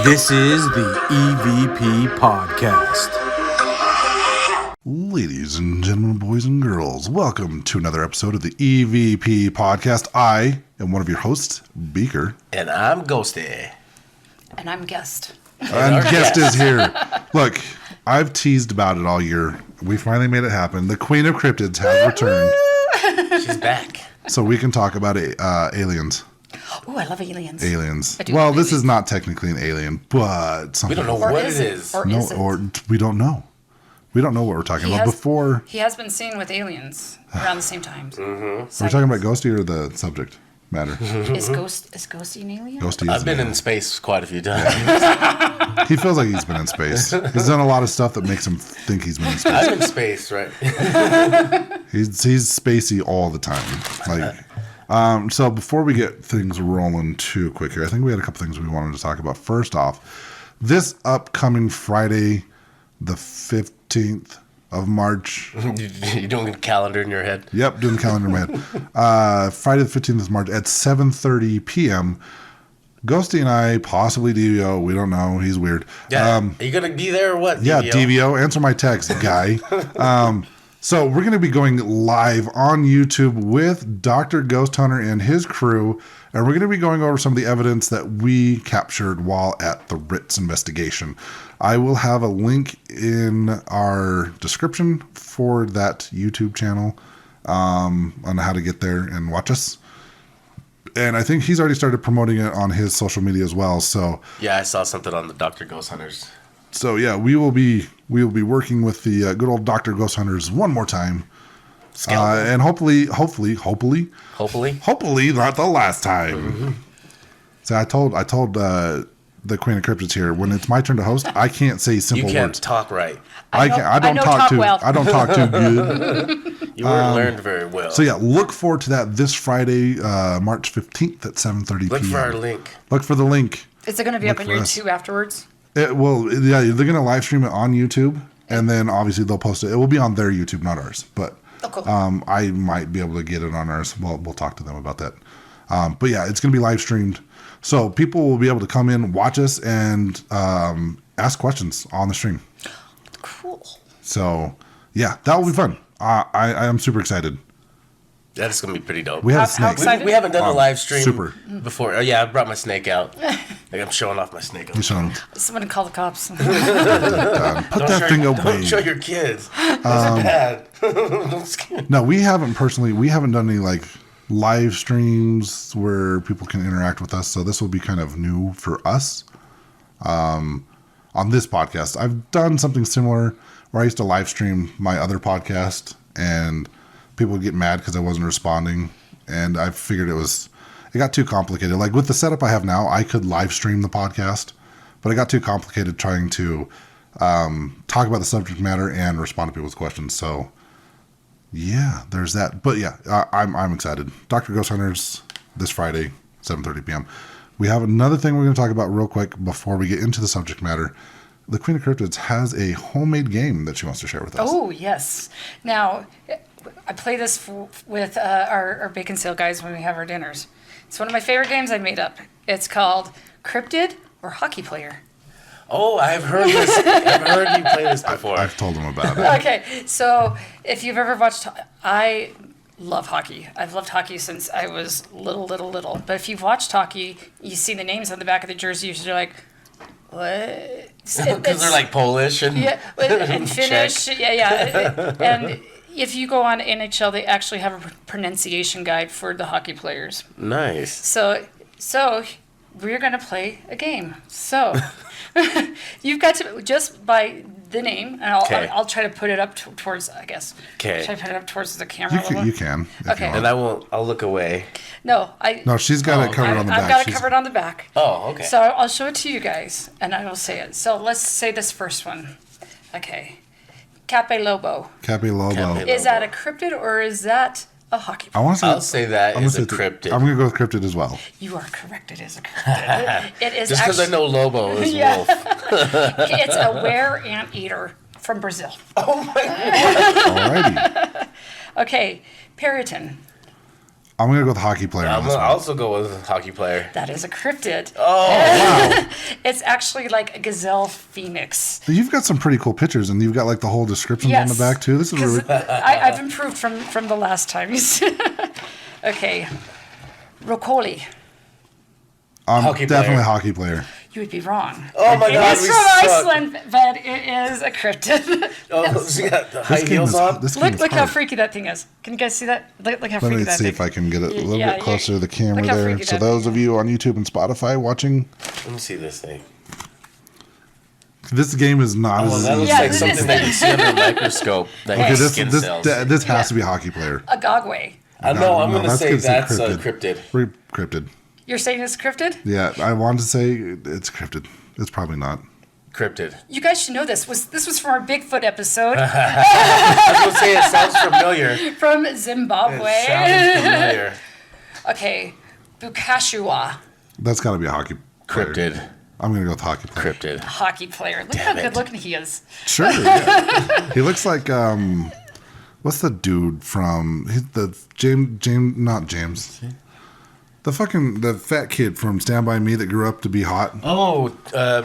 This is the EVP Podcast. Ladies and gentlemen, boys and girls, welcome to another episode of the EVP Podcast. I am one of your hosts, Beaker. And I'm Ghosty. And I'm Guest. And Guest is here. Look, I've teased about it all year. We finally made it happen. The Queen of Cryptids has returned. She's back. So we can talk about aliens. Oh, I love aliens. Aliens. I do Well, love this is aliens. not technically an alien, but something. We don't know Or what is it it? is. Or No, is it? or we don't know. We don't know what we're talking about. Before, He has been seen with aliens around the same time. we're talking about Ghosty or the subject matter? Is Ghosty an alien? Ghosty is I've an been alien. in space quite a few times. He feels like he's been in space. He's done a lot of stuff that makes him think he's been in space. I'm in space, right? He's spacey all the time. So before we get things rolling too quick here, I think we had a couple things we wanted to talk about. First off, this upcoming Friday, the 15th of March. You're doing a calendar in your head. Yep, doing the calendar in my head. Friday the 15th of March at 7:30 p.m. Ghosty and I, possibly DVO, we don't know. He's weird. Yeah. Are you going to be there or what? Yeah, DVO? DVO. Answer my text, guy. So we're going to be going live on YouTube with Dr. Ghost Hunter and his crew, and we're going to be going over some of the evidence that we captured while at the Ritz investigation. I will have a link in our description for that YouTube channel on how to get there and watch us. And I think he's already started promoting it on his social media as well. So Yeah, I saw something on the Dr. Ghost Hunters. So yeah, we will be working with the good old Dr. Ghost Hunters one more time, and hopefully not the last time. Mm-hmm. So I told the Queen of Cryptids here, when it's my turn to host, I can't say You simple can't words. talk right. I don't talk too well. I don't talk too good. You weren't learned very well. So yeah, look forward to that this Friday, March 15th at 7:30 p.m. Look for our link. Look for the link. Is it going to be up on for us. YouTube afterwards? Yeah, they're going to live stream it on YouTube, and then obviously they'll post it. It will be on their YouTube, not ours. But Oh, cool. I might be able to get it on ours. We'll talk to them about that. But yeah, it's going to be live streamed. So people will be able to come in, watch us, and ask questions on the stream. Cool. So yeah, that will be fun. I am super excited. That's going to be pretty dope. We have How snakes. excited? We haven't done a live stream super. before. Oh, yeah, I brought my snake out. Like I'm showing off my snake. You show 'em. Someone call the cops. Put that thing away. Don't show your kids. Those are bad. Don't scare. No, we haven't done any like live streams where people can interact with us. So this will be kind of new for us on this podcast. I've done something similar where I used to live stream my other podcast and people would get mad because I wasn't responding. And I figured it got too complicated. Like with the setup I have now, I could live stream the podcast, but it got too complicated trying to talk about the subject matter and respond to people's questions. So yeah, there's that. But yeah, I'm excited. Dr. Ghost Hunters this Friday, 7:30 p.m. We have another thing we're going to talk about real quick before we get into the subject matter. The Queen of Cryptids has a homemade game that she wants to share with us. Oh, yes. Now, I play this with our bake and sale guys when we have our dinners. It's one of my favorite games I made up. It's called Cryptid or Hockey Player. Oh, I've heard this. I've heard you play this before. I've told them about it. Okay, so if you've ever watched, I love hockey. I've loved hockey since I was little. But if you've watched hockey, you see the names on the back of the jerseys, you're like, what? Because they're like Polish and and Finnish. Yeah. And if you go on NHL, they actually have a pronunciation guide for the hockey players. Nice. So we're going to play a game. So you've got to, just by the name, and I'll try to put it up towards, I guess. Okay. Should I put it up towards the camera? You can. If Okay. You want. And I'll look away. No, she's got it covered on the back. I've got it covered on the back. Oh, okay. So I'll show it to you guys, and I will say it. So let's say this first one. Okay. Cape Lobo. Cape Lobo. Cape Is that a cryptid or is that a hockey I player? want to say. I'll say that is a cryptid. I'm going to go with cryptid as well. You are correct. It is a cryptid. It is Just because I know Lobo is Yeah. wolf. It's a were-ant-eater from Brazil. Oh my God. Alrighty. Okay. Periton. I'm going to go with hockey player on I'm this gonna one. also go with hockey player. That is a cryptid. Oh, Wow. It's actually like a gazelle phoenix. You've got some pretty cool pictures, and you've got like the whole description on the back too. This is really. I've improved from the last time. Okay, Rokoli. Definitely a hockey player. You would be wrong. Oh my God, It is from Iceland, but it is a cryptid. Oh, so you got the high heels on? Look how freaky that thing is. Can you guys see that? Look how freaky that Let me see thing. if I can get it a little Yeah, bit closer to the look camera how there. freaky So that those thing of you on YouTube and Spotify watching, Let me see this thing. this game is not Oh, as that looks easy. like something that you see under a microscope. That Okay, has skin cells. this has to be a hockey player. A Gogway. I know. I'm going to say gonna that's cryptid. Cryptid. You're saying it's cryptid? Yeah, I wanted to say it's cryptid. It's probably not. Cryptid. You guys should know this. This was from our Bigfoot episode I was going to say it sounds familiar. from Zimbabwe. It sounds familiar. Okay, Bukashua, That's got to be a hockey player. Cryptid. I'm going to go with hockey player. Cryptid. hockey player. Look Damn how it. good looking he is. Sure. Yeah. He looks like what's the dude from not James. The fat kid from Stand By Me that grew up to be hot. Oh,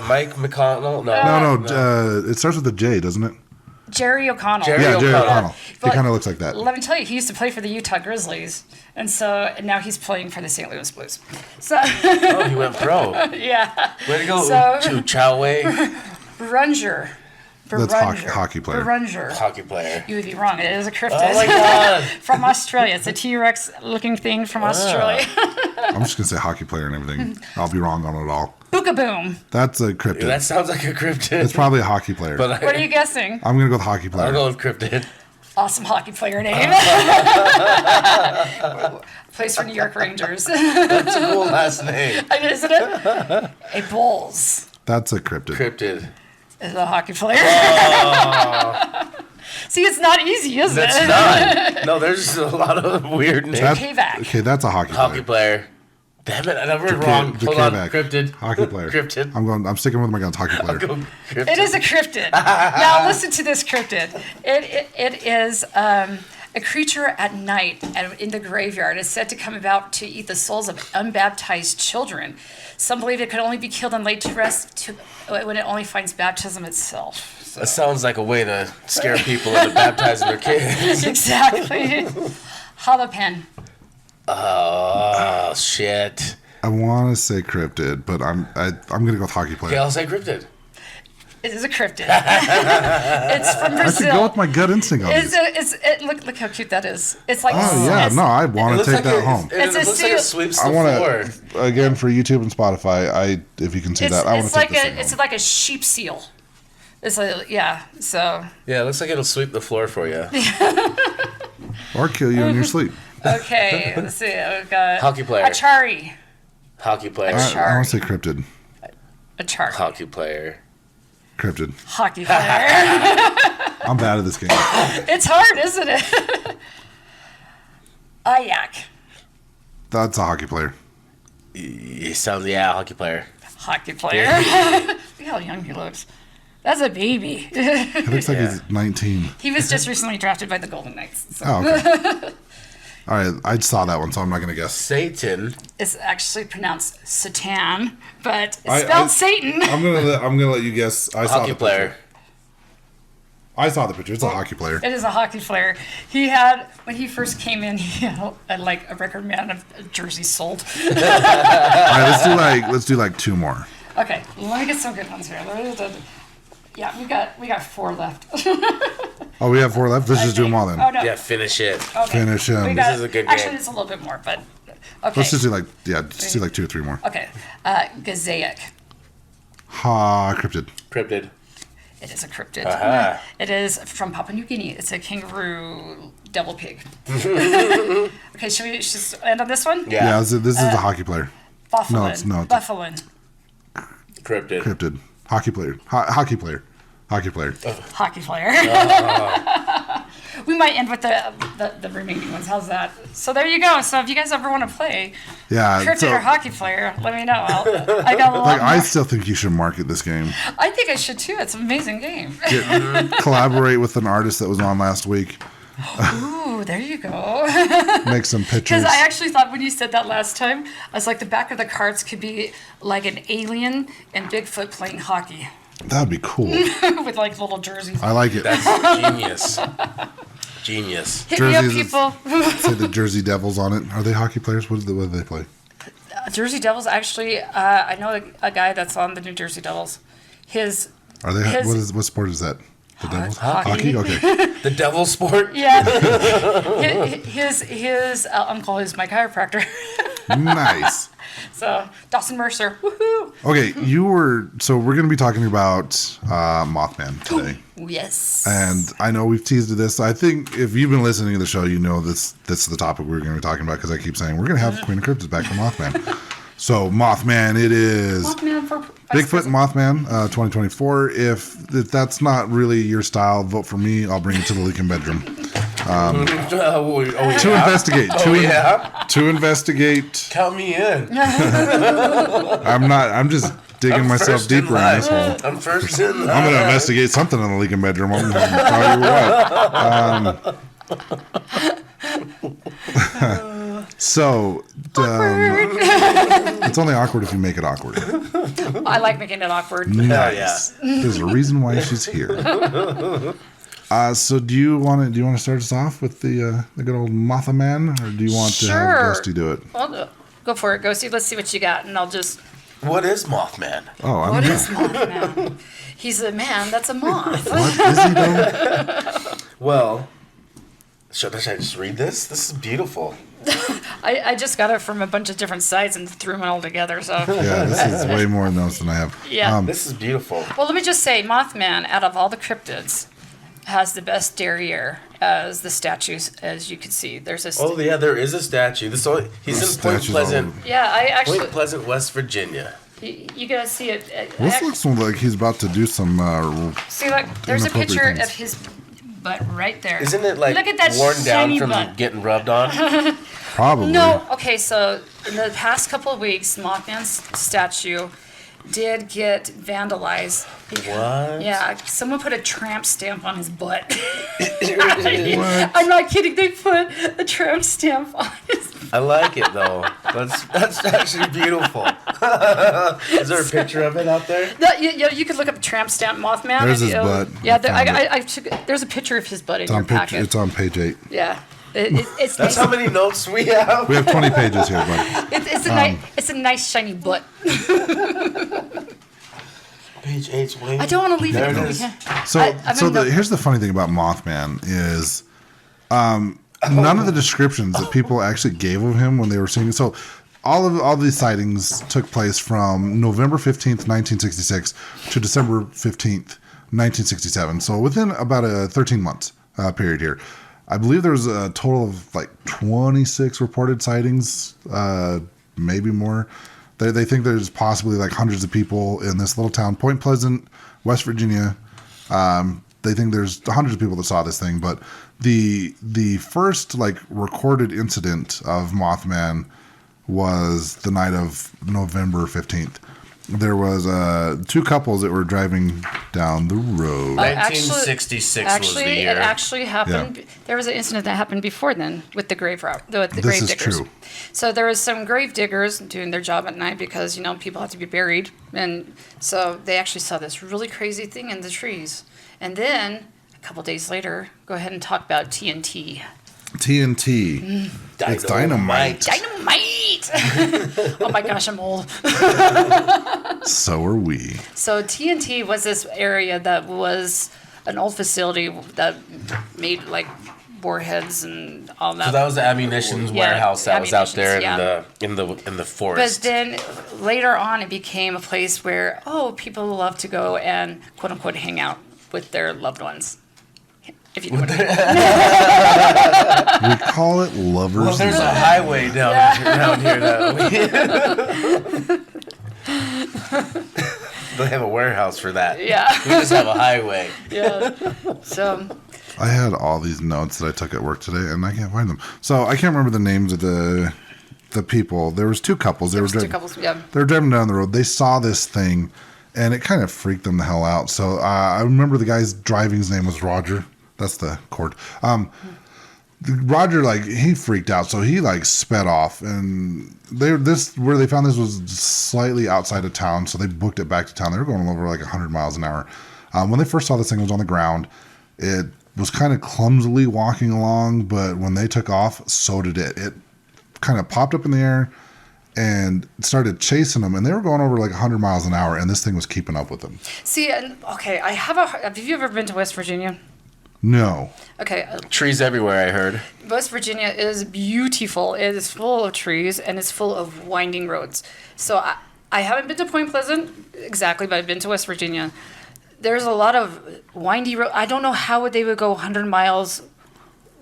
Mike McConnell? No. It starts with a J, doesn't it? Jerry O'Connell. Jerry Yeah, Jerry O'Connell. O'Connell. He But kind of looks like that. Let me tell you, he used to play for the Utah Grizzlies, and now he's playing for the St. Louis Blues. So Oh, he went pro. yeah, Way to go, So- Chowway. Brunger. That's hockey player. Brunger. Hockey player. You would be wrong. It is a cryptid. Oh my God. From Australia. It's a T-Rex looking thing from Australia. I'm just going to say hockey player and everything. I'll be wrong on it all. Bookaboom. That's a cryptid. That sounds like a cryptid. It's probably a hockey player. But What are you guessing? I'm going to go with hockey I'll player. go with cryptid. Awesome hockey player name. Plays for New York Rangers. That's a cool last name. Isn't it? A Bulls That's a cryptid. Cryptid. is a hockey player. See, it's not easy, is That's it? not. No, there's a lot of weird names. K-Vac. That's a hockey player. Hockey player. Damn it, I never heard wrong. Hold on, K-Vac. cryptid. Hockey player. Cryptid. I'm sticking with my guns. Hockey player. Go cryptid. It is a cryptid. Now listen to this cryptid. It is a creature at night and in the graveyard. It's said to come about to eat the souls of unbaptized children. Some believe it could only be killed and laid to rest when it only finds baptism itself. That sounds like a way to scare people into baptizing their kids. Exactly. Holopen. Oh, shit. I want to say cryptid, but I'm going to go with hockey player. Okay, I'll say cryptid. It is a cryptid. It's from I should go Brazil. with my gut instinct on this. Look how cute that is. It's like Oh yeah, it's- no, I want to take that home. It It's a looks like seal- it sweeps I the want floor. to again for YouTube and Spotify. If you can see that, I want It's to take like this thing it's home. like a sheep seal. It's like so Yeah, it looks like it'll sweep the floor for you. Or kill you in your sleep. okay. Let's see. We've got Hockey player. Achari. Hockey player. I want to say cryptid. Achari. Hockey player. Cryptid. Hockey player. I'm bad at this game. It's hard, isn't it? Ayak. That's a hockey player. He sounds, yeah, hockey player. Hockey player. Look how young he looks. That's a baby. It looks like he's 19. He was just recently drafted by the Golden Knights. So. Oh, okay. All right, I saw that one, so I'm not going to guess. Satan. It's actually pronounced Satan, but it's I- spelled Satan. I'm gonna let you guess. I saw Hockey the player. picture. I saw the picture. It's a hockey player. It is a hockey player. He had, when he first came in, he had a record man of jerseys sold. All right, let's do like two more. Okay, let me get some good ones here. Yeah, we got 4 left. Oh, we have 4 left. Let's just do them all then. Oh no. Yeah, finish it. Okay. Finish him. We got- This is a good Actually, game. it's a little bit more, but okay. Let's just do like 2 or 3 more. Okay, Gazaic. Ha, cryptid. Cryptid. It is a cryptid. Aha. It is from Papua New Guinea. It's a kangaroo devil pig. Okay, should we just end on this one? Yeah. This is a hockey player. Buffalin. No, it's not. Buffalin. Cryptid. Cryptid. Hockey player. Hockey player. Hockey player. Hockey player. We might end with the remaining ones. How's that? So there you go. So if you guys ever want to play Yeah. cryptid So, or hockey player, let me know. I got a lot like, more. I still think you should market this game. I think I should too. It's an amazing game. Collaborate with an artist that was on last week. Ooh, there you go. Make some pictures. Because I actually thought when you said that last time, I was like, the back of the cards could be like an alien and Bigfoot playing hockey That would be cool. with like little jerseys. I like it. That's genius. Genius. Hit me up, Jerseys is- people. Say the Jersey Devils on it. Are they hockey players? What do they play? Jersey Devils, actually, I know a guy that's on the New Jersey Devils. Are they? His- What sport is that? The Devils? Hockey. Okay. The devil sport? Yeah. his uncle is my chiropractor. Nice. So, Dawson Mercer. Woohoo. Okay, so we're going to be talking about Mothman today. Yes. And I know we've teased this. I think if you've been listening to the show, you know this is the topic we're going to be talking about because I keep saying we're going to have Queen of Cryptids back from Mothman. So Mothman, it is Mothman for Bigfoot and Mothman 2024. If that's not really your style, vote for me. I'll bring you to the leaking bedroom. To investigate. To investigate. Count me in. I'm just digging myself first in deeper in line. this hole. I'm first in line. I'm going to investigate something in the leaking bedroom. I'm going to tell you what. So, it's only awkward if you make it awkward. I like making it awkward. Nice. There's a reason why she's here. So, do you want to start us off with the good old Mothman, or do you want to have Ghosty do it? Well, go for it, Ghosty. Let's see what you got, and I'll just. What is Mothman? Oh, What is Mothman? He's a man that's a moth. What is he though? Well, should I just read this? This is beautiful. I just got it from a bunch of different sites and threw them all together. So Yeah, this is way more notes than I have. Yeah. This is beautiful. Well, let me just say, Mothman, out of all the cryptids, has the best derriere as the statues, as you can see. There's a. Oh yeah, there is a statue. He's in Point Statues all Pleasant, over. Yeah, I actually. Point Pleasant, West Virginia. You gotta see it. This looks like he's about to do some. See, look, there's a inappropriate picture things. of his butt right there. Isn't it like Look at that worn down shiny from butt. getting rubbed on? Probably. No, okay, so in the past couple of weeks, Mothman's statue did get vandalized. What? Yeah, someone put a tramp stamp on his butt. I'm not kidding. They put a tramp stamp on his butt. I like it though. That's actually beautiful. Is there a picture of it out there? No, you could look up tramp stamp Mothman. There's and his butt. Yeah, I found I took. There's a picture of his butt in It's your on packet. it's on page 8. Yeah, it's That's nice. how many notes we have. We have 20 pages here, but It's a nice shiny butt. Page 8's way. I don't want to leave There it. it is. here's the funny thing about Mothman is none of the descriptions that people actually gave of him when they were seeing it. So all these sightings took place from November 15th, 1966 to December 15th, 1967. So within about a 13 months period here. I believe there was a total of like 26 reported sightings, maybe more. They think there's possibly like hundreds of people in this little town, Point Pleasant, West Virginia. They think there's hundreds of people that saw this thing, but the first like recorded incident of Mothman was the night of November 15th. There was two couples that were driving down the road. 1966 was the year. It actually happened. Yeah. There was an incident that happened before then with the grave route, the This grave is diggers. true. So there was some grave diggers doing their job at night because people have to be buried, and so they actually saw this really crazy thing in the trees. And then a couple days later, go ahead and talk about TNT. TNT. It's dynamite. Dynamite! Oh my gosh, I'm old. So are we. So TNT was this area that was an old facility that made like warheads and all that. So that was the ammunition's Yeah, warehouse that was out there ammunitions, in the But forest. then later on, it became a place where people love to go and quote unquote hang out with their loved ones. If you know what I mean. We call it lovers. Well, there's a Lane. highway down here that they have a warehouse for that. Yeah. We just have a highway. Yeah. So I had all these notes that I took at work today, and I can't find them. So I can't remember the names of the people. There was two couples. They were two driving. couples. Yeah. They were driving down the road. They saw this thing, and it kind of freaked them the hell out. So I remember the guy's driving's name was Roger. That's the chord. Roger, like, he freaked out, so he like sped off, and where they found this was slightly outside of town, so they booked it back to town. They were going over like 100 miles an hour. When they first saw this thing, it was on the ground. It was kind of clumsily walking along, but when they took off, so did it. It kind of popped up in the air and started chasing them, and they were going over like 100 miles an hour, and this thing was keeping up with them. See, okay, have you ever been to West Virginia? No. Okay. Trees everywhere, I heard. West Virginia is beautiful. It is full of trees, and it's full of winding roads. So I haven't been to Point Pleasant exactly, but I've been to West Virginia. There's a lot of windy roads. I don't know how they would go 100 miles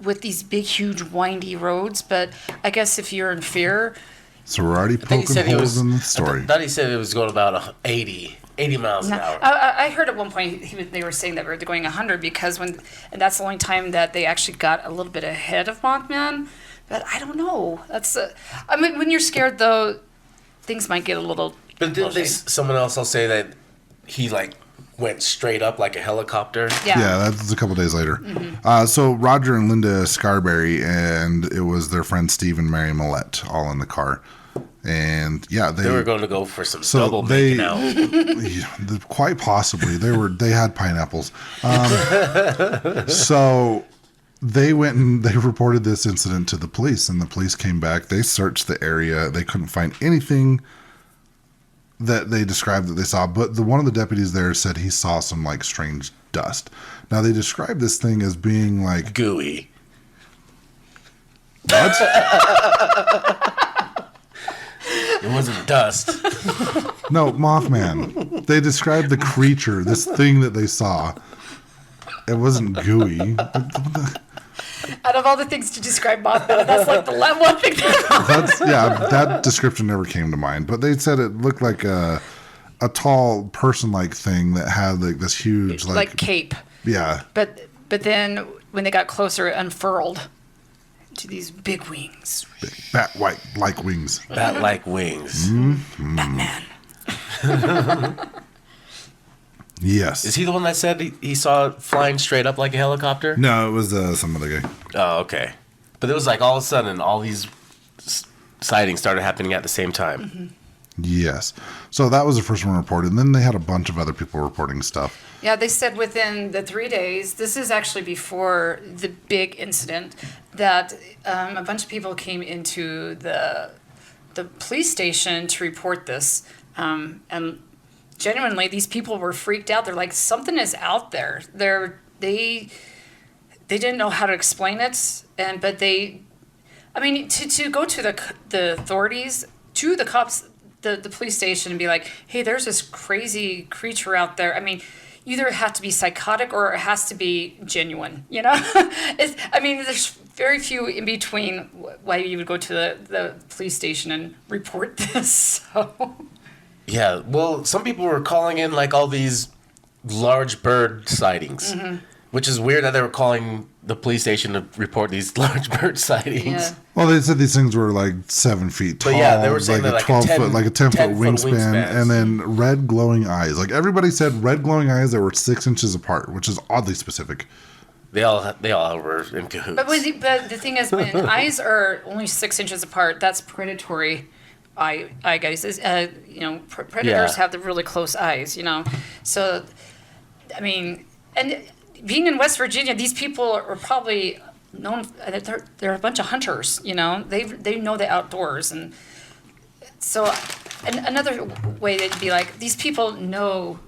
with these big, huge, windy roads, but I guess if you're in fear... So we're already poking holes in the story. I thought he said it was going about 80 miles an hour. I heard at one point they were saying that they're going 100 because and that's the only time that they actually got a little bit ahead of Mothman. But I don't know. I mean, when you're scared though, things might get a little. But didn't someone else will say that he like went straight up like a helicopter? Yeah, that's a couple days later. Mm-hmm. So Roger and Linda Scarberry, and it was their friend Steve and Mary Millette all in the car. And yeah, they were going to go for some double making out. Quite possibly, they had pineapples. So they went and they reported this incident to the police, and the police came back. They searched the area. They couldn't find anything that they described that they saw, but one of the deputies there said he saw some like strange dust. Now they described this thing as being like gooey. What? It wasn't dust. No, Mothman. They described the creature, this thing that they saw. It wasn't gooey. Out of all the things to describe Mothman, that's like the one thing. That description never came to mind. But they said it looked like a tall person-like thing that had like this huge like cape. Yeah. But then when they got closer, it unfurled to these big wings. Big bat-like wings. Bat-like wings. Mm-hmm. Batman. Yes. Is he the one that said he saw it flying straight up like a helicopter? No, it was some other guy. Oh, okay. But it was like all of a sudden, all these sightings started happening at the same time. Mm-hmm. Yes. So that was the first one reported. And then they had a bunch of other people reporting stuff. Yeah, they said within the 3 days, this is actually before the big incident, that a bunch of people came into the police station to report this. And genuinely, these people were freaked out. They're like, something is out there. They didn't know how to explain it. But to go to the authorities, to the cops, the police station, and be like, hey, there's this crazy creature out there. I mean, either it has to be psychotic or it has to be genuine, you know? There's very few in between why you would go to the police station and report this, so... Yeah, well, some people were calling in like all these large bird sightings, which is weird that they were calling the police station to report these large bird sightings. Yeah. Well, they said these things were like 7 feet tall. But yeah, they were saying like 12 foot, like a 10-foot wingspan, and then red glowing eyes. Like everybody said, red glowing eyes that were 6 inches apart, which is oddly specific. They all were in cahoots. But the thing is, when eyes are only 6 inches apart, that's predatory. Eye guys, predators have the really close eyes, So, I mean, and being in West Virginia, these people are probably known. They're a bunch of hunters, They know the outdoors, and so another way they'd be like, these people know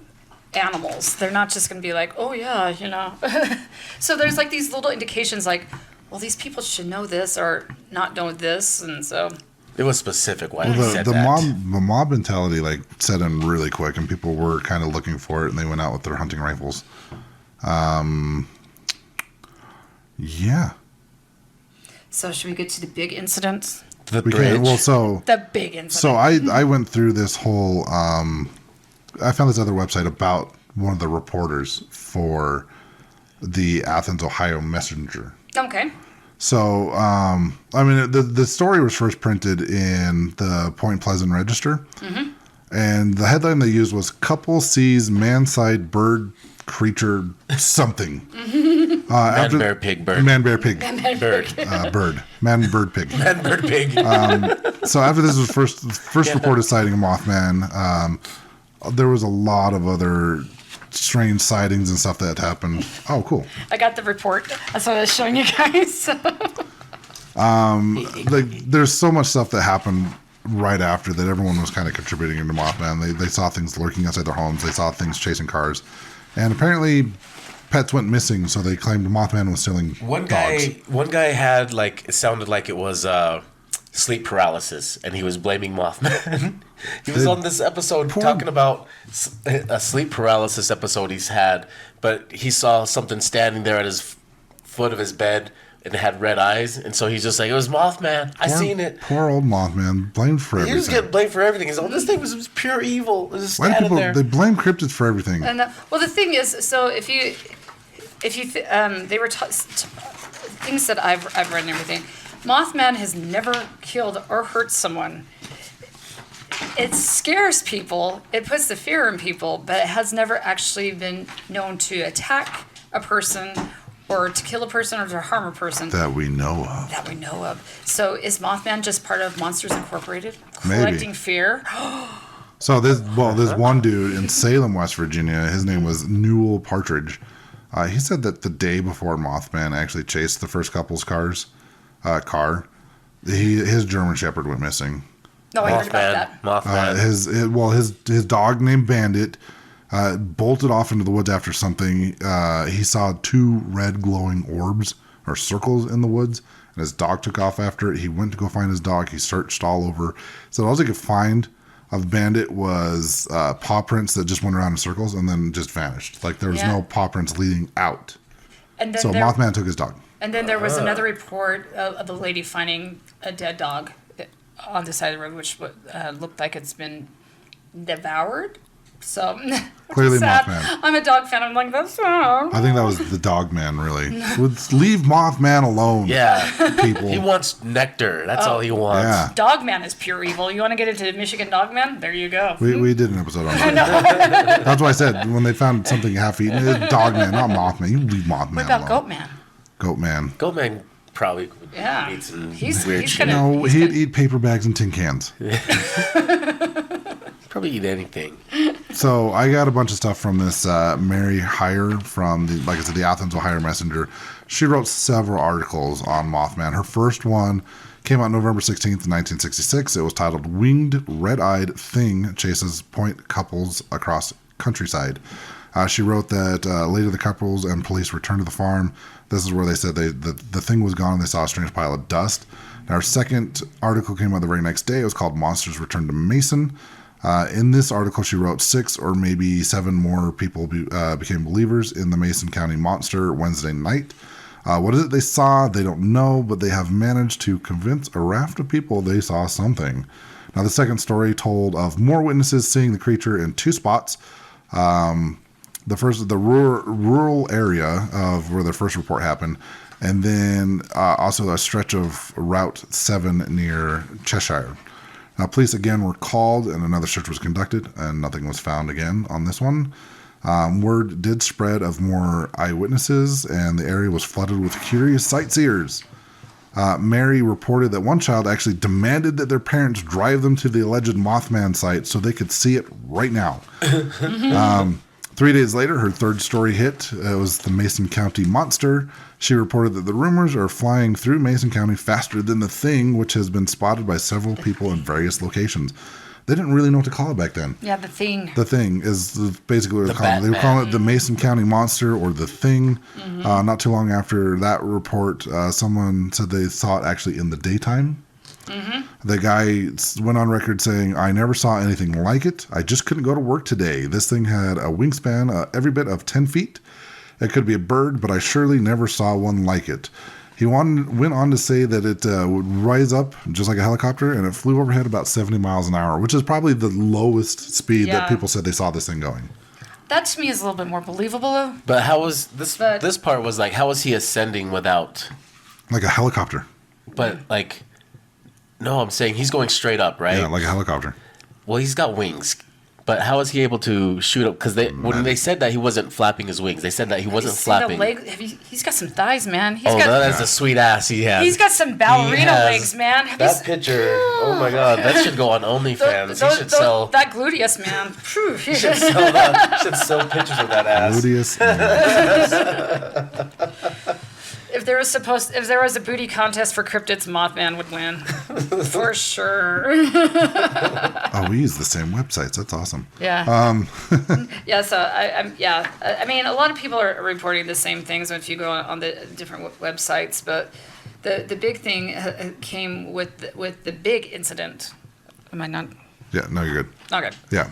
animals. They're not just going to be like, oh yeah, So there's like these little indications, like, well, these people should know this or not know this, and so. It was specific why they said that. The mob mentality like set in really quick, and people were kind of looking for it, and they went out with their hunting rifles. Yeah. So should we get to the big incident? The bridge. The big incident. So I went through this whole. I found this other website about one of the reporters for the Athens, Ohio Messenger. Okay. So, the story was first printed in the Point Pleasant Register. Mm-hmm. And the headline they used was, "Couple sees man-sized bird creature something." Man, bear, pig, bird. Man, bear, pig. Bird. Bird. Man, bird, pig. Man, bird, pig. So after this was first reported sighting of Mothman, there was a lot of other strange sightings and stuff that happened. Oh, cool. I got the report. That's what I was showing you guys. There's so much stuff that happened right after that everyone was kind of contributing into Mothman. They saw things lurking outside their homes. They saw things chasing cars. And apparently pets went missing, so they claimed Mothman was stealing dogs. One guy had it sounded like it was sleep paralysis, and he was blaming Mothman. He was on this episode talking about a sleep paralysis episode he's had, but he saw something standing there at his foot of his bed, and it had red eyes, and so he's just like, it was Mothman. I seen it. Poor old Mothman, blamed for everything. He was getting blamed for everything. He's like, this thing was pure evil. It was just Why do standing people there. they blame cryptids for everything? And well, the thing is, so if you they were things that I've read and everything. Mothman has never killed or hurt someone. It scares people. It puts the fear in people, but it has never actually been known to attack a person or to kill a person or to harm a person. That we know of. That we know of. So is Mothman just part of Monsters Incorporated? Maybe. Collecting fear? So this one dude in Salem, West Virginia, his name was Newell Partridge. He said that the day before Mothman actually chased the first couple's car, his German Shepherd went missing. No, I heard about that. Mothman. His dog named Bandit bolted off into the woods after something. He saw 2 red glowing orbs or circles in the woods, and his dog took off after it. He went to go find his dog. He searched all over. So all he could find of Bandit was paw prints that just went around in circles and then just vanished. Like there was no paw prints leading out. And then So Mothman took his dog. And then there was another report of a lady finding a dead dog on the side of the road, which looked like it's been devoured. So Clearly sad. Mothman. I'm a dog fan. I'm like, that's sad. I think that was the dog man, really. Leave Mothman alone. Yeah. People. He wants nectar. That's all he wants. Yeah. Dogman is pure evil. You want to get into Michigan Dogman? There you go. We did an episode on that. That's why I said when they found something half-eaten, it's Dogman, not Mothman. You leave Mothman What about alone. Goatman? Goatman. Goldman probably would Yeah. eat some He's weird shit. gonna- No, he'd eat paper bags and tin cans. Probably eat anything. So I got a bunch of stuff from this Mary Heyer from the Athens, Ohio Messenger. She wrote several articles on Mothman. Her first one came out November 16th, 1966. It was titled "Winged Red-Eyed Thing Chases Point Couples Across Countryside." She wrote that later the couples and police returned to the farm. This is where they said the thing was gone and they saw a strange pile of dust. Now, our second article came out the very next day. It was called "Monsters Return to Mason." In this article, she wrote 6 or maybe 7 more people became believers in the Mason County monster Wednesday night. What is it they saw? They don't know, but they have managed to convince a raft of people they saw something. Now, the second story told of more witnesses seeing the creature in 2 spots. The first, the rural area of where the first report happened, and then also a stretch of Route 7 near Cheshire. Now, police again were called, and another search was conducted, and nothing was found again on this one. Word did spread of more eyewitnesses, and the area was flooded with curious sightseers. Mary reported that one child actually demanded that their parents drive them to the alleged Mothman site so they could see it right now. 3 days later, her third story hit. It was the Mason County monster. She reported that the rumors are flying through Mason County faster than the thing, which has been spotted by several people in various locations. They didn't really know what to call it back then. Yeah, the thing. The thing is basically what they're calling it. They were calling it the Mason County monster or the thing. Not too long after that report, someone said they saw it actually in the daytime. The guy went on record saying, "I never saw anything like it. I just couldn't go to work today. This thing had a wingspan every bit of 10 feet. It could be a bird, but I surely never saw one like it." He went on to say that it would rise up just like a helicopter, and it flew overhead about 70 miles an hour, which is probably the lowest speed that people said they saw this thing going. That to me is a little bit more believable, though. But how was this? This part was like, how was he ascending without? Like a helicopter. But no, I'm saying he's going straight up, right? Yeah, like a helicopter. Well, he's got wings. But how was he able to shoot up? Because when they said that he wasn't flapping his wings, they said that he wasn't flapping. He's got some thighs, man. That's a sweet ass he has. He's got some ballerina legs, man. That picture, oh my god, that should go on OnlyFans. He should sell that gluteus, man. He should sell that. Should sell pictures of that ass. Gluteus. If there was a booty contest for cryptids, Mothman would win for sure. Oh, we use the same websites. That's awesome. Yeah. Yeah. So I mean, a lot of people are reporting the same things if you go on the different websites, but the big thing came with the big incident. Am I not? Yeah. No, you're good. Not good. Yeah.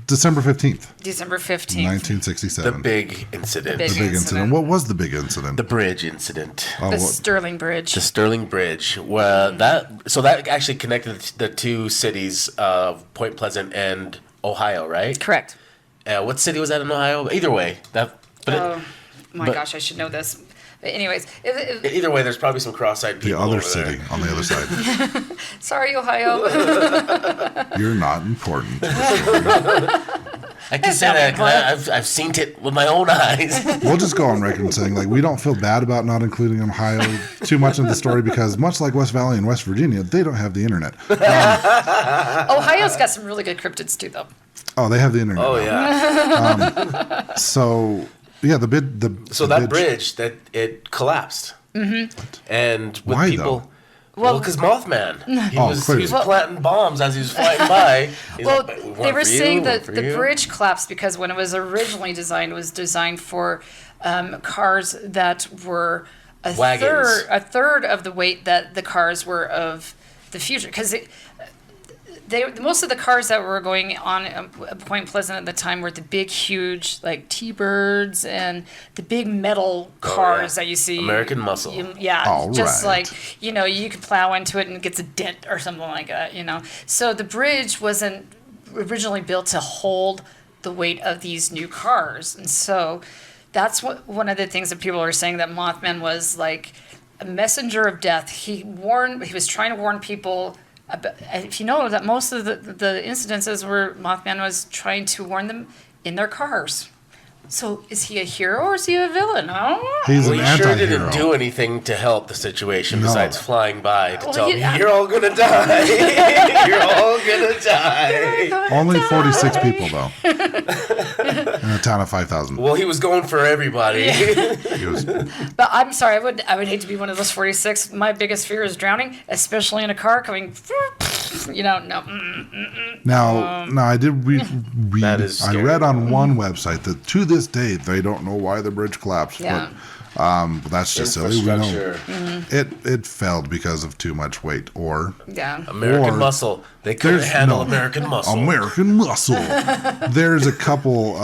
December 15th. December 15th. 1967. The big incident. The big incident. What was the big incident? The bridge incident. The Sterling Bridge. The Sterling Bridge. Well, that actually connected the two cities of Point Pleasant and Ohio, right? Correct. What city was that in Ohio? Either way, gosh, I should know this. But anyways, either way, there's probably some cross-eyed people. The other city on the other side. Sorry, Ohio. You're not important. I can say that because I've seen it with my own eyes. We'll just go on record and saying, like, we don't feel bad about not including Ohio too much in the story because much like West Valley and West Virginia, they don't have the internet. Ohio's got some really good cryptids too, though. Oh, they have the internet. Oh, yeah. Yeah, that bridge that it collapsed. Mm-hmm. And with why people, though? Well, because Mothman, he was planting bombs as he was flying by. They were saying that the bridge collapsed because when it was originally designed, it was designed for cars that were a third of the weight that the cars were of the future. Because most of the cars that were going on Point Pleasant at the time were the big, huge, like T-Birds and the big metal cars that you see. American Muscle. Like, you could plow into it and it gets a dent or something like that, So the bridge wasn't originally built to hold the weight of these new cars. And so that's one of the things that people are saying, that Mothman was like a messenger of death. He was trying to warn people. If you know that most of the incidences where Mothman was trying to warn them in their cars. So is he a hero or is he a villain? He's an he anti-hero. Sure didn't do anything to help the situation besides flying by to tell me, you're all going to die. You're all going to die. Only 46 people, though. In a town of 5,000. Well, he was going for everybody. But I'm sorry, I would hate to be one of those 46. My biggest fear is drowning, especially in a car coming, no. Now, I did read. I read on one website that to this day they don't know why the bridge collapsed. Yeah. But that's just silly. We know it failed because of too much weight, or American muscle. They couldn't handle American muscle. American muscle. There's a couple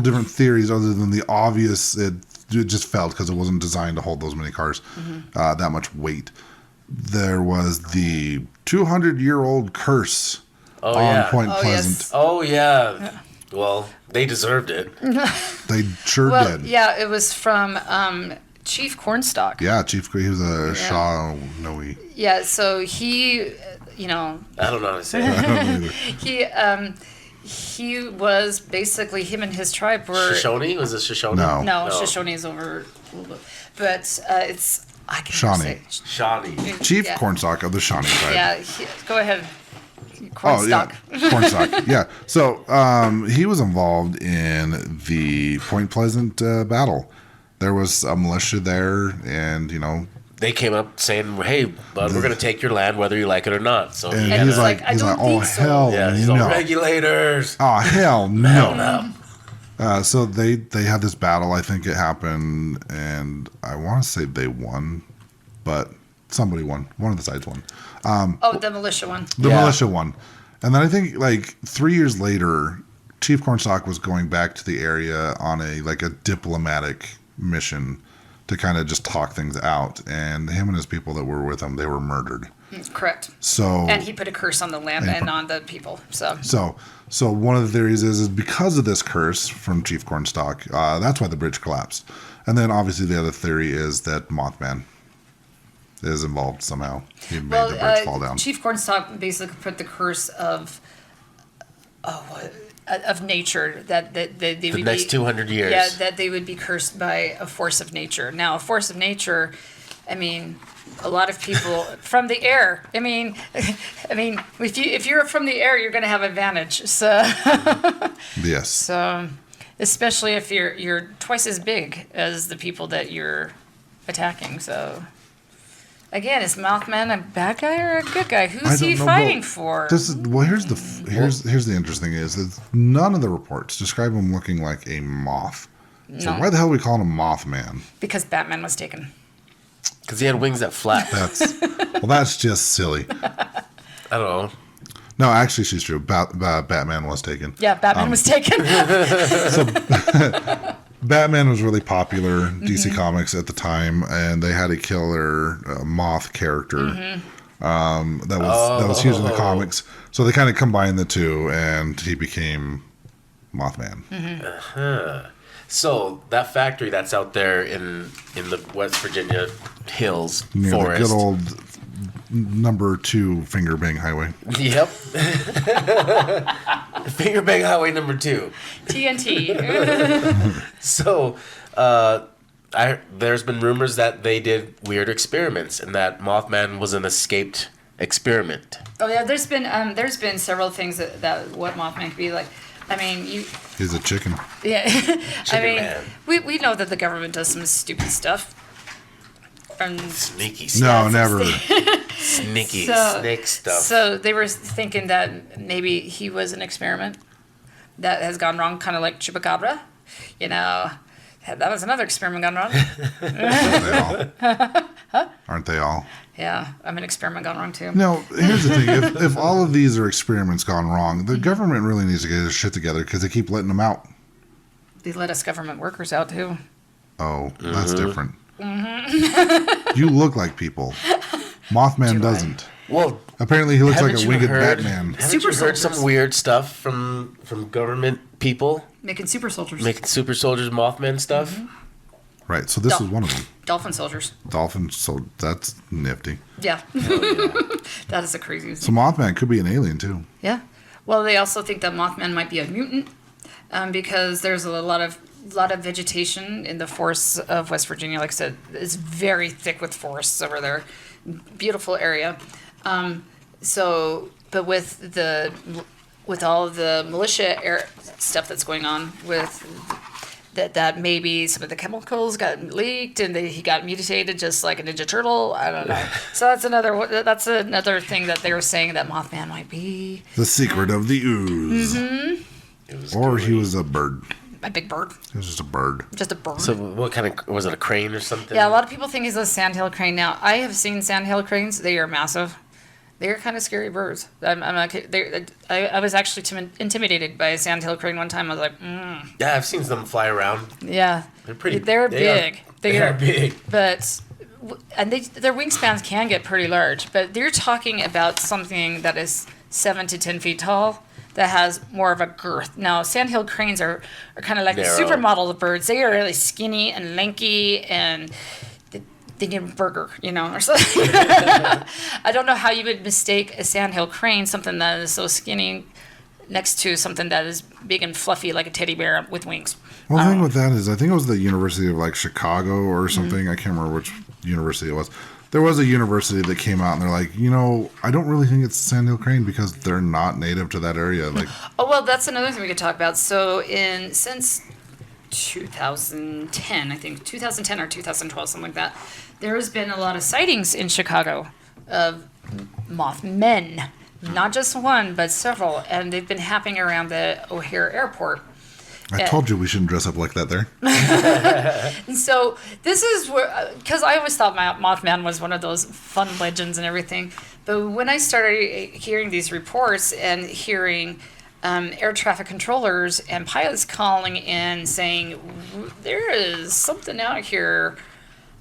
different theories other than the obvious. It just failed because it wasn't designed to hold those many cars, that much weight. There was the 200-year-old curse on Point Pleasant. Yes. Oh, yeah. Well, they deserved it. They sure did. Yeah, it was from Chief Cornstalk. Yeah, Chief. He was a Shawnee. Yeah, so he, I don't know how to say it. I don't know either. He was basically, him and his tribe were... Shoshone? Was it Shoshone? No, Shoshone's over a little bit. But it's... I can Shawnee. Shawnee. Chief Cornstalk of the Shawnee tribe. Yeah, go ahead. Cornstalk. Oh, yeah. Cornstalk. Yeah. So he was involved in the Point Pleasant battle. There was a militia there, and they came up saying, "Hey, bud, we're going to take your land, whether you like it or not." So and he's like, "Oh hell, no. Regulators! Oh hell, no!" No. So they had this battle. I think it happened, and I want to say they won, but somebody won. One of the sides won. The militia one. The militia won. And then I think like 3 years later, Chief Cornstalk was going back to the area on a diplomatic mission to kind of just talk things out. And him and his people that were with him, they were murdered. Correct. And he put a curse on the land and on the people. So one of the theories is because of this curse from Chief Cornstalk, that's why the bridge collapsed. And then obviously the other theory is that Mothman is involved somehow. He made the bridge fall down. Chief Cornstalk basically put the curse of of nature that they The would next be, 200 years. Yeah, that they would be cursed by a force of nature. Now, a force of nature, I mean, a lot of people from the air. I mean, if you're from the air, you're going to have advantage. So Yes. so, especially if you're twice as big as the people that you're attacking. So. Again, is Mothman a bad guy or a good guy? Who's he fighting for? Here's the interesting is that none of the reports describe him looking like a moth. So why the hell are we calling him Mothman? Because Batman was taken. Because he had wings that flap. That's just silly. I don't know. No, actually, she's true. Batman was taken. Yeah, Batman was taken. Batman was really popular in DC Comics at the time, and they had a killer moth character that was huge in the comics. So they kind of combined the two, and he became Mothman. So that factory that's out there in the West Virginia hills Near forest. the good old number 2 Finger Bang Highway. Yep. Finger Bang Highway number 2. TNT. So, there's been rumors that they did weird experiments and that Mothman was an escaped experiment. Oh yeah, there's been several things that what Mothman could be like. I mean, He's a chicken. yeah. Man. we know that the government does some stupid stuff. Sneaky No, stuff. never. Sneaky snake stuff. So they were thinking that maybe he was an experiment that has gone wrong, kind of like Chupacabra. You know, that was another experiment gone wrong. Aren't they all? Yeah, I'm an experiment gone wrong too. No, here's the thing. If all of these are experiments gone wrong, the government really needs to get their shit together because they keep letting them out. They let us government workers out too. Oh, that's different. You look like people. Mothman doesn't. Well, Apparently, he looks like haven't a you winged heard- Batman. Haven't you heard some weird stuff from government people Making super soldiers. making super soldiers Mothman stuff? Right, so this is one of them. Dolphin soldiers. Dolphin, so that's nifty. Yeah. That is a crazy So Mothman could be an alien, too. Yeah. Well, they also think that Mothman might be a mutant because there's a lot of vegetation in the forests of West Virginia. Like I said, it's very thick with forests over there. Beautiful area. But with all of the militia stuff that's going on with that maybe some of the chemicals got leaked and he got mutated just like a Ninja Turtle. I don't know. So that's another thing that they were saying that Mothman might be. The secret of the ooze. Or he was a bird. A big bird. He was just a bird. Just a bird. So what kind of, was it a crane or something? Yeah, a lot of people think he's a sandhill crane. Now, I have seen sandhill cranes. They are massive. They are kind of scary birds. I was actually intimidated by a sandhill crane one time. I was like, Yeah, I've seen them fly around. yeah. They're pretty. They're big. They are big. But, and their wingspans can get pretty large. But they're talking about something that is 7 to 10 feet tall that has more of a girth. Now, sandhill cranes are kind of like the Narrow. supermodel of birds. They are really skinny and lanky and they need a burger, or something. I don't know how you would mistake a sandhill crane, something that is so skinny, next to something that is big and fluffy like a teddy bear with wings. Well, the thing with that is, I think it was the University of like Chicago or something. I can't remember which university it was. There was a university that came out and they're like, I don't really think it's sandhill crane because they're not native to that area. Like, Oh, well, that's another thing we could talk about. So since 2010, I think 2010 or 2012, something like that, there has been a lot of sightings in Chicago of Mothmen. Not just one, but several. And they've been happening around the O'Hare Airport. I told you we shouldn't dress up like that there. And so this is where, because I always thought Mothman was one of those fun legends and everything. But when I started hearing these reports and hearing air traffic controllers and pilots calling in saying, there is something out here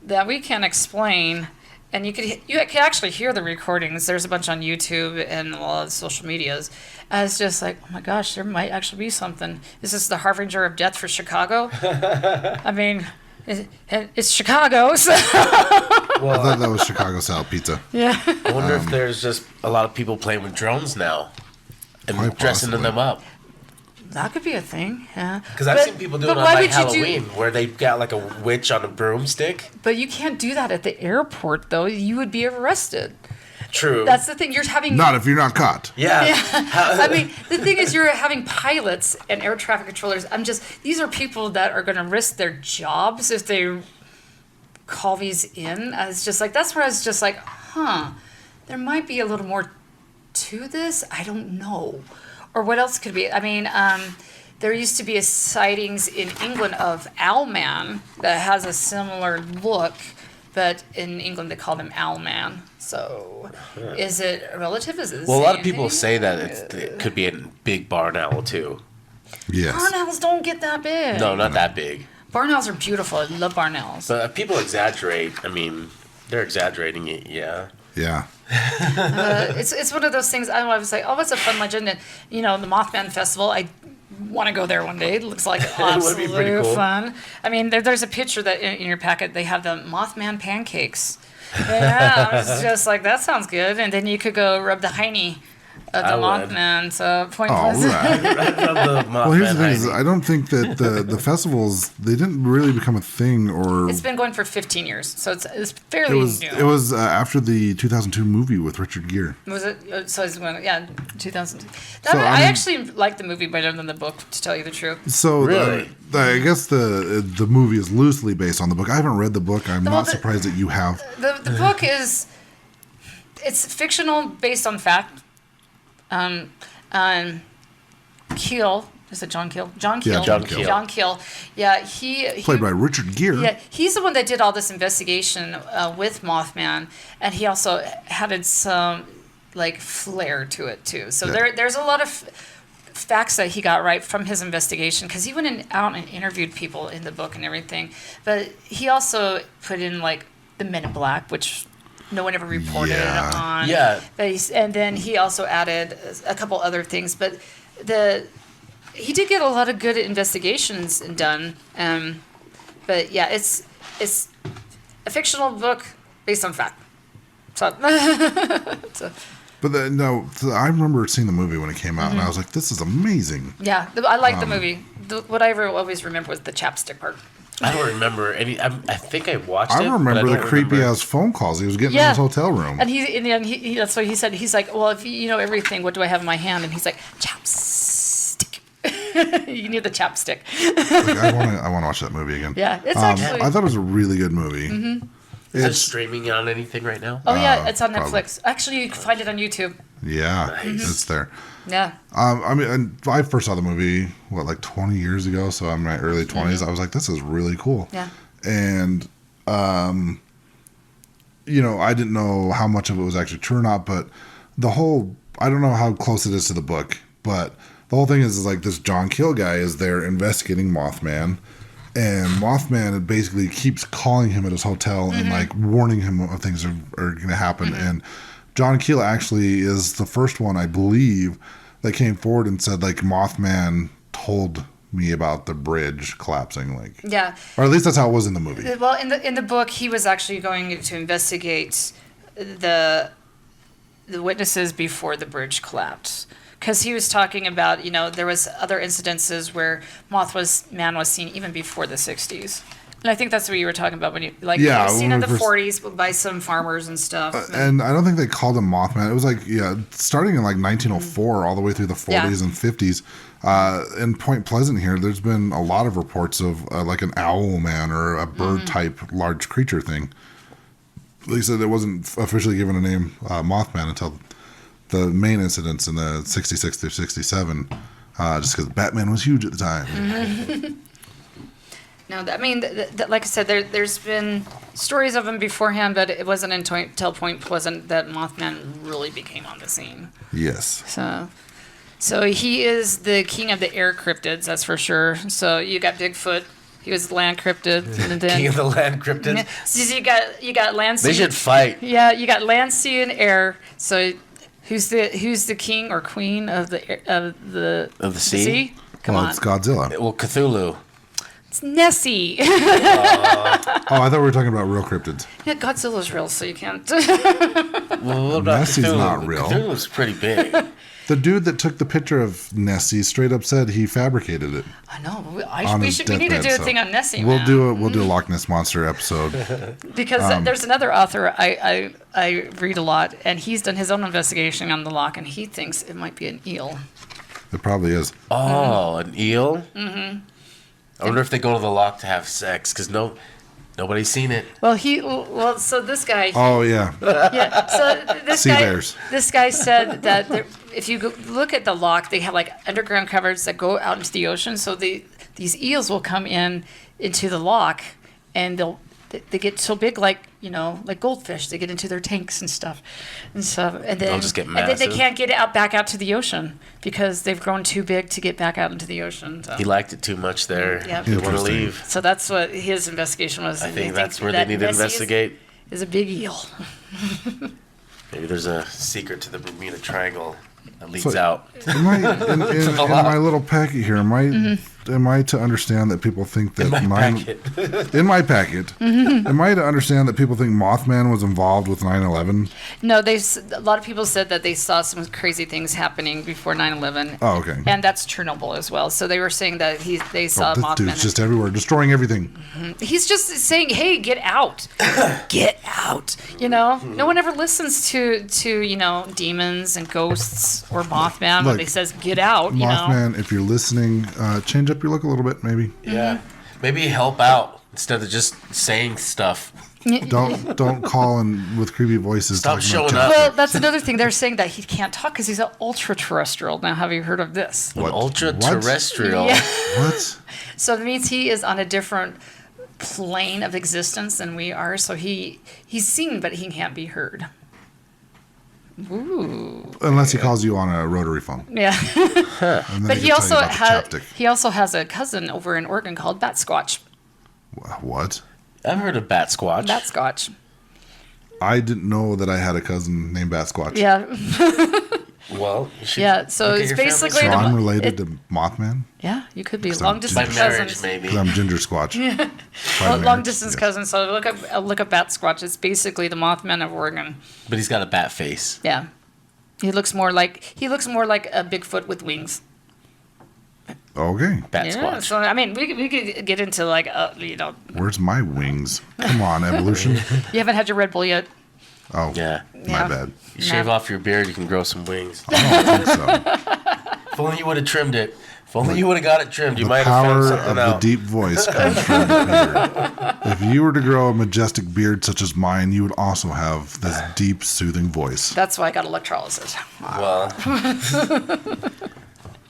that we can't explain. And you could actually hear the recordings. There's a bunch on YouTube and a lot of social medias. And it's just like, oh my gosh, there might actually be something. Is this the harbinger of death for Chicago? I mean, it's Chicago. So. I thought that was Chicago style pizza. Yeah. I wonder if there's just a lot of people playing with drones now and Quite dressing possibly. them up. That could be a thing, yeah. Because I've seen people do it on why like would you Halloween, where they've got like a witch on a broomstick. But you can't do that at the airport, though. You would be arrested. True. That's the thing. You're having... Not if you're not caught. Yeah. I mean, the thing is, you're having pilots and air traffic controllers. These are people that are going to risk their jobs if they call these in. I was just like, that's where I was just like, there might be a little more to this. I don't know. Or what else could be? I mean, there used to be sightings in England of Owlman that has a similar look, but in England they call them Owlman. So, is it a relative? Is it the Well, a lot of same people thing? say that it could be a big barn owl too. Yes. Barn owls don't get that big. No, not that big. Barn owls are beautiful. I love barn owls. But people exaggerate. I mean, they're exaggerating it. Yeah. Yeah. It's one of those things. I was like, oh, it's a fun legend. And, the Mothman Festival, I want to go there one day. It looks like would be pretty absolute cool. fun. I mean, there's a picture that in your packet, they have the Mothman pancakes. Yeah, I was just like, that sounds good. And then you could go rub the hiney of the I would. Mothman. So point All was, right. Well, Well, here's the thing: is I don't think that the festivals they didn't really become a thing, or it's been going for 15 years, so it's it fairly was new. it was after the 2002 movie with Richard Gere. Was it? So it's when, 2000. So, I I mean- actually like the movie better than the book, to tell you the truth. So Really? I guess the movie is loosely based on the book. I haven't read the book. I'm Well, not the- surprised that you have. The book it's fictional based on fact. Keel, is it John Keel? John Keel. Yeah, John Keel. John Keel. Yeah, he Played by Richard Gere. Yeah, he's the one that did all this investigation with Mothman, and he also added some like flair to it too. So Yeah. there's a lot of facts that he got right from his investigation, because he went out and interviewed people in the book and everything. But he also put in like the Men in Black, which no one ever reported Yeah. on. Yeah. But and then he also added a couple other things, but he did get a lot of good investigations done. But yeah, it's a fictional book based on fact. So, But I remember seeing the movie when it came out, and I was like, "This is amazing." yeah, I like the movie. What I always remember was the chapstick part. I don't remember any. I think I watched it. I but remember the don't creepy remember. ass phone calls he was getting in Yeah. his hotel room. And he that's what he said. He's like, well, if you know everything, what do I have in my hand? And he's like, chapstick. You need the chapstick. Like, I want to watch that movie again. Yeah, it's actually. I thought it was a really good movie. Is it streaming on anything right now? Oh yeah, it's on probably. Netflix. Actually, you can find it on YouTube. Yeah, Nice. it's there. Yeah. I mean, and I first saw the movie like 20 years ago, so I'm in my early 20s. I was like, this is really cool. Yeah. And I didn't know how much of it was actually true or not, but I don't know how close it is to the book, but the whole thing is like this John Keel guy is there investigating Mothman, and Mothman basically keeps calling him at his hotel and like warning him of things are going to happen. And John Keel actually is the first one, I believe, that came forward and said like Mothman told me about the bridge collapsing, like, Yeah. or at least that's how it was in the movie. Well, in the book, he was actually going to investigate the witnesses before the bridge collapsed, because he was talking about there was other incidences where Man was seen even before the 60s. And I think that's what you were talking about when it Yeah, was seen when in we the first- 40s by some farmers and stuff. And I don't think they called him Mothman. It was like, starting in like 1904 all the way through the 40s Yeah. and 50s. In Point Pleasant here, there's been a lot of reports of like an owl man or a bird type large creature thing. They said it wasn't officially given a name, Mothman, until the main incidents in the 66 through 67, just because Batman was huge at the time. No, I mean, like I said, there's been stories of him beforehand, but it wasn't until Point Pleasant that Mothman really became on the scene. Yes. So he is the king of the air cryptids, that's for sure. So you got Bigfoot. He was the land cryptid. And then, King of the land cryptids. So you got land, sea. They should fight. Yeah, you got land, sea, and air. So who's the king or queen of the sea? Come Well, on, it's Godzilla. Well, Cthulhu. it's Nessie. Oh, I thought we were talking about real cryptids. Yeah, Godzilla's real, so you can't. Well, what about Nessie's Cthulhu? not real. Cthulhu's pretty big. The dude that took the picture of Nessie straight up said he fabricated it. I know. On We his need to deathbed, do a so thing on Nessie. We'll man. do a Loch Ness Monster episode. Because there's another author I read a lot, and he's done his own investigation on the loch, and he thinks it might be an eel. It probably is. Oh, an eel? Mm-hmm. I wonder if they go to the loch to have sex, because nobody's seen it. Well, so this guy. Oh yeah. Yeah. So Sea bears. This guy said that if you look at the loch, they have like underground caverns that go out into the ocean. So these eels will come into the loch, and they get so big, like goldfish. They get into their tanks and stuff, and then They'll just get and then they massive. can't get back out to the ocean because they've grown too big to get back out into the ocean. So. He liked it too much there. Yep. He didn't want to Interesting. leave. So that's what his investigation was. I and think they that's where they that need to Nessie investigate. Is a big eel. Maybe there's a secret to the Bermuda Triangle that leads So- out. In my little packet here, am I to understand that people think that in my packet, am I to understand that people think Mothman was involved with 9/11? No, a lot of people said that they saw some crazy things happening before 9/11. Oh, okay. And that's Chernobyl as well. So they were saying that they saw This Mothman. dude's just everywhere, destroying everything. He's just saying, "Hey, get out, get out." No one ever listens to demons and ghosts or Mothman when Look, they says get out. Mothman, if you're listening, change up your look a little bit, maybe. Yeah. Maybe help out instead of just saying stuff. Don't call in with creepy voices. Stop talking showing about up. Well, that's another thing. They're saying that he can't talk because he's an ultra-terrestrial. Now, have you heard of this? An What? ultra-terrestrial. Yeah. What? So it means he is on a different plane of existence than we are. So he's seen, but he can't be heard. Ooh. Unless he calls you on a rotary phone. Yeah. And then But he can tell you about the chapstick. he also has a cousin over in Oregon called Bat Squatch. What? I've heard of Bat Squatch. Bat Squatch. I didn't know that I had a cousin named Bat Squatch. Yeah. Well, you should Yeah, so look at it's your family basically So tree. I'm related to Mothman? Yeah, you could be I'm long By distance marriage, cousins. maybe. Because I'm Ginger Squatch. By Long marriage, distance yes. cousins. So look up Bat Squatch. It's basically the Mothman of Oregon. But he's got a bat face. Yeah. He looks more like a Bigfoot with wings. Okay. Bat Yeah. Squatch. So I mean, we could get into Where's my wings? Come on, evolution. you haven't had your Red Bull yet. Oh, Yeah. my Yeah. bad. You shave off your beard, you can grow some wings. I don't think so. If only you would have trimmed it. If only you would have got it trimmed, you The might have found power something of the out. deep voice comes from the beard. If you were to grow a majestic beard such as mine, you would also have this deep, soothing voice. That's why I got electrolysis. Well,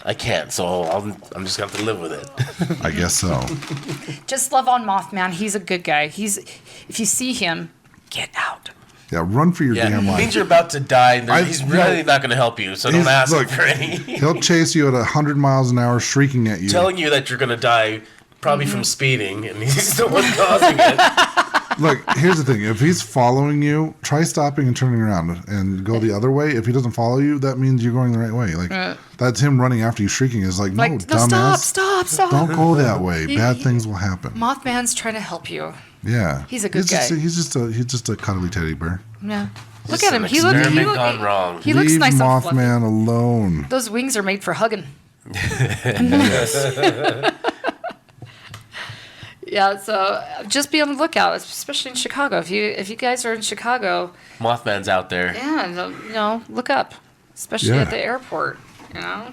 I can't, so I'm just going to have to live with it. I guess so. Just love on Mothman. He's a good guy. If you see him, get out. Yeah, run for your Yeah, damn it life. means you're about to die, and I- he's really not going to help you, so don't He's- ask him look, for any. He'll chase you at 100 miles an hour, shrieking at you. Telling you that you're going to die, probably from speeding, and he's the one causing it. Look, here's the thing. If he's following you, try stopping and turning around and go the other way. If he doesn't follow you, that means you're going the right way. Like, that's him running after you, shrieking. Is like, no, dumbass. stop. Don't go that way. Bad things will happen. Mothman's trying to help you. Yeah. He's a good guy. He's just a cuddly teddy bear. Yeah. Look Just at him. an He looks experiment gone wrong. He looks Leave nice and fluffy. Mothman alone. Those wings are made for hugging. Yeah, so just be on the lookout, especially in Chicago. If you guys are in Chicago, Mothman's out there. yeah, look up, especially Yeah. at the airport. Yeah,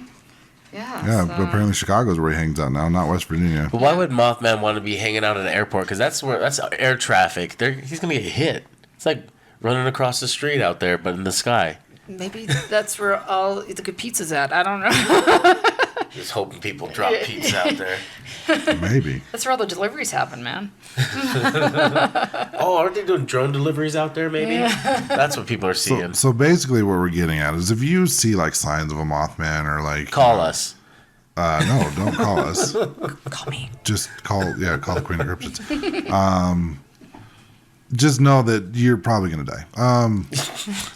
Yeah, but apparently Chicago's where he hangs out now, not West Virginia. But why would Mothman want to be hanging out at an airport? Because that's air traffic. He's going to get hit. It's like running across the street out there, but in the sky. maybe that's where all the good pizza's at. I don't know. Just hoping people drop pizza out there. Maybe. That's where all the deliveries happen, man. Oh, aren't they doing drone deliveries out there, maybe? That's what people are seeing. So basically what we're getting at is if you see like signs of a Mothman or like... Call us. No, don't call us. Call me. Just call the Queen of Cryptids. Just know that you're probably going to die.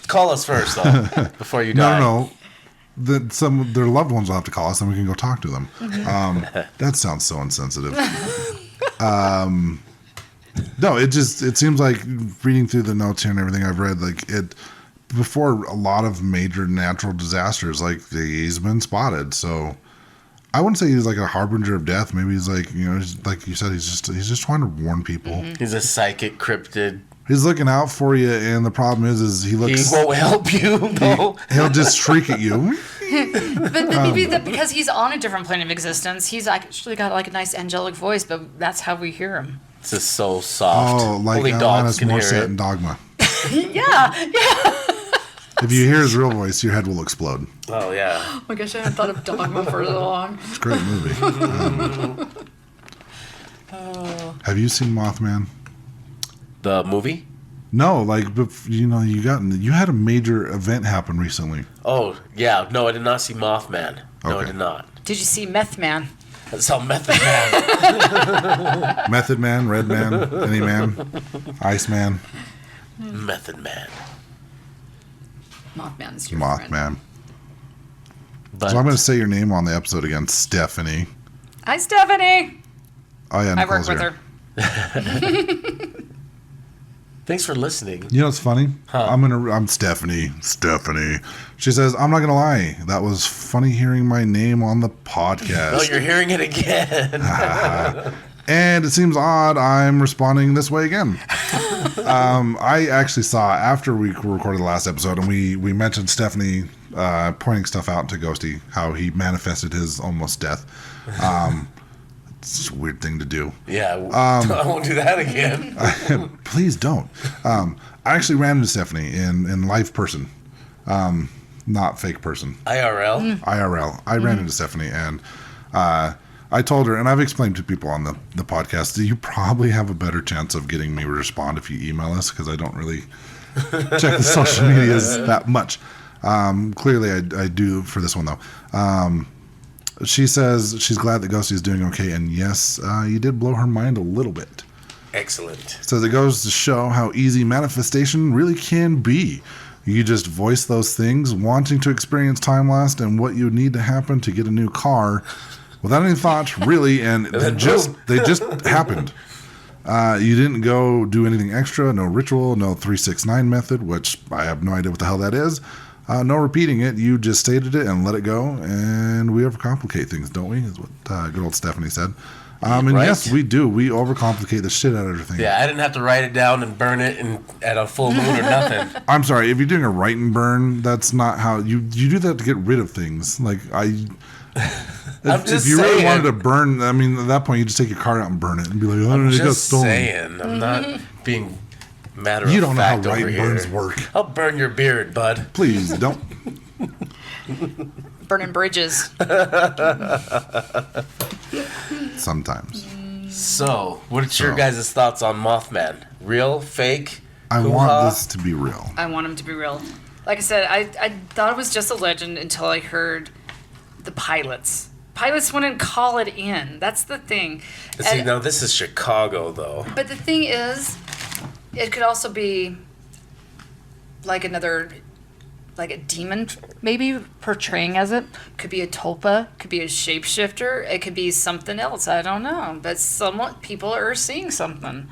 Call us first, though, before you die. No. Their loved ones will have to call us and we can go talk to them. That sounds so insensitive. No, it seems like reading through the notes here and everything I've read, like before a lot of major natural disasters, like he's been spotted. So I wouldn't say he's like a harbinger of death. Maybe he's like, like you said, he's just trying to warn people. Mm-hmm. He's a psychic cryptid. He's looking out for you, and the problem is he looks. He won't help you, though. He'll just shriek at you. But maybe because he's on a different plane of existence, he's actually got like a nice angelic voice, but that's how we hear him. This is so soft. Oh, like Only dogs Alanis can hear Morissette it. in Dogma. Yeah. If you hear his real voice, your head will explode. Oh, yeah. Oh my gosh, I haven't thought of Dogma for so long. It's a great movie. Have you seen Mothman? The movie? No, like you had a major event happen recently. Oh, yeah. No, I did not see Mothman. No, I Okay. did not. Did you see Meth Man? I saw Method Man. Method Man, Red Man, Any Man, Ice Man, Method Man. Mothman's your friend. Mothman. But So I'm going to say your name on the episode again, Stephanie. Hi, Stephanie. Oh yeah, I work Nicole's with here. her. thanks for listening. You know what's funny? Huh. I'm Stephanie. Stephanie. She says, I'm not gonna lie. That was funny hearing my name on the podcast. Oh, you're hearing it again. And it seems odd I'm responding this way again. I actually saw after we recorded the last episode, and we mentioned Stephanie pointing stuff out to Ghosty, how he manifested his almost death. It's just a weird thing to do. Yeah, I won't do that again. Please don't. I actually ran into Stephanie in live person, not fake person. IRL? IRL. I ran into Stephanie, and I told her, and I've explained to people on the podcast, that you probably have a better chance of getting me to respond if you email us, because I don't really check the social medias that much. Clearly, I do for this one, though. She says she's glad that Ghosty is doing okay, and yes, you did blow her mind a little bit. Excellent. Says it goes to show how easy manifestation really can be. You just voice those things, wanting to experience time lost and what you need to happen to get a new car, without any thought, really, and they just happened. You didn't go do anything extra, no ritual, no 369 method, which I have no idea what the hell that is. No repeating it. You just stated it and let it go, and we overcomplicate things, don't we? Is what good old Stephanie said. And Right? yes, we do. We overcomplicate the shit out of everything. Yeah, I didn't have to write it down and burn it at a full moon or nothing. I'm sorry. If you're doing a write and burn, that's not how you do that to get rid of things. Like I'm if just you really saying. wanted to burn, I mean, at that point, you just take your car out and burn it and be like, "Oh, I'm it got just stolen." saying. I'm not being matter You of don't know how fact write over and here. burns work. I'll burn your beard, bud. Please don't. Burning bridges. Sometimes So, what's your guys' thoughts on Mothman? Real? Fake? I Hoo-ha? want this to be real. I want him to be real. Like I said, I thought it was just a legend until I heard the pilots. Pilots wouldn't call it in. That's the thing. See, And- now this is Chicago, though. But the thing is, it could also be like like a demon, maybe portraying as it. Could be a tulpa, could be a shapeshifter, it could be something else. I don't know. But people are seeing something.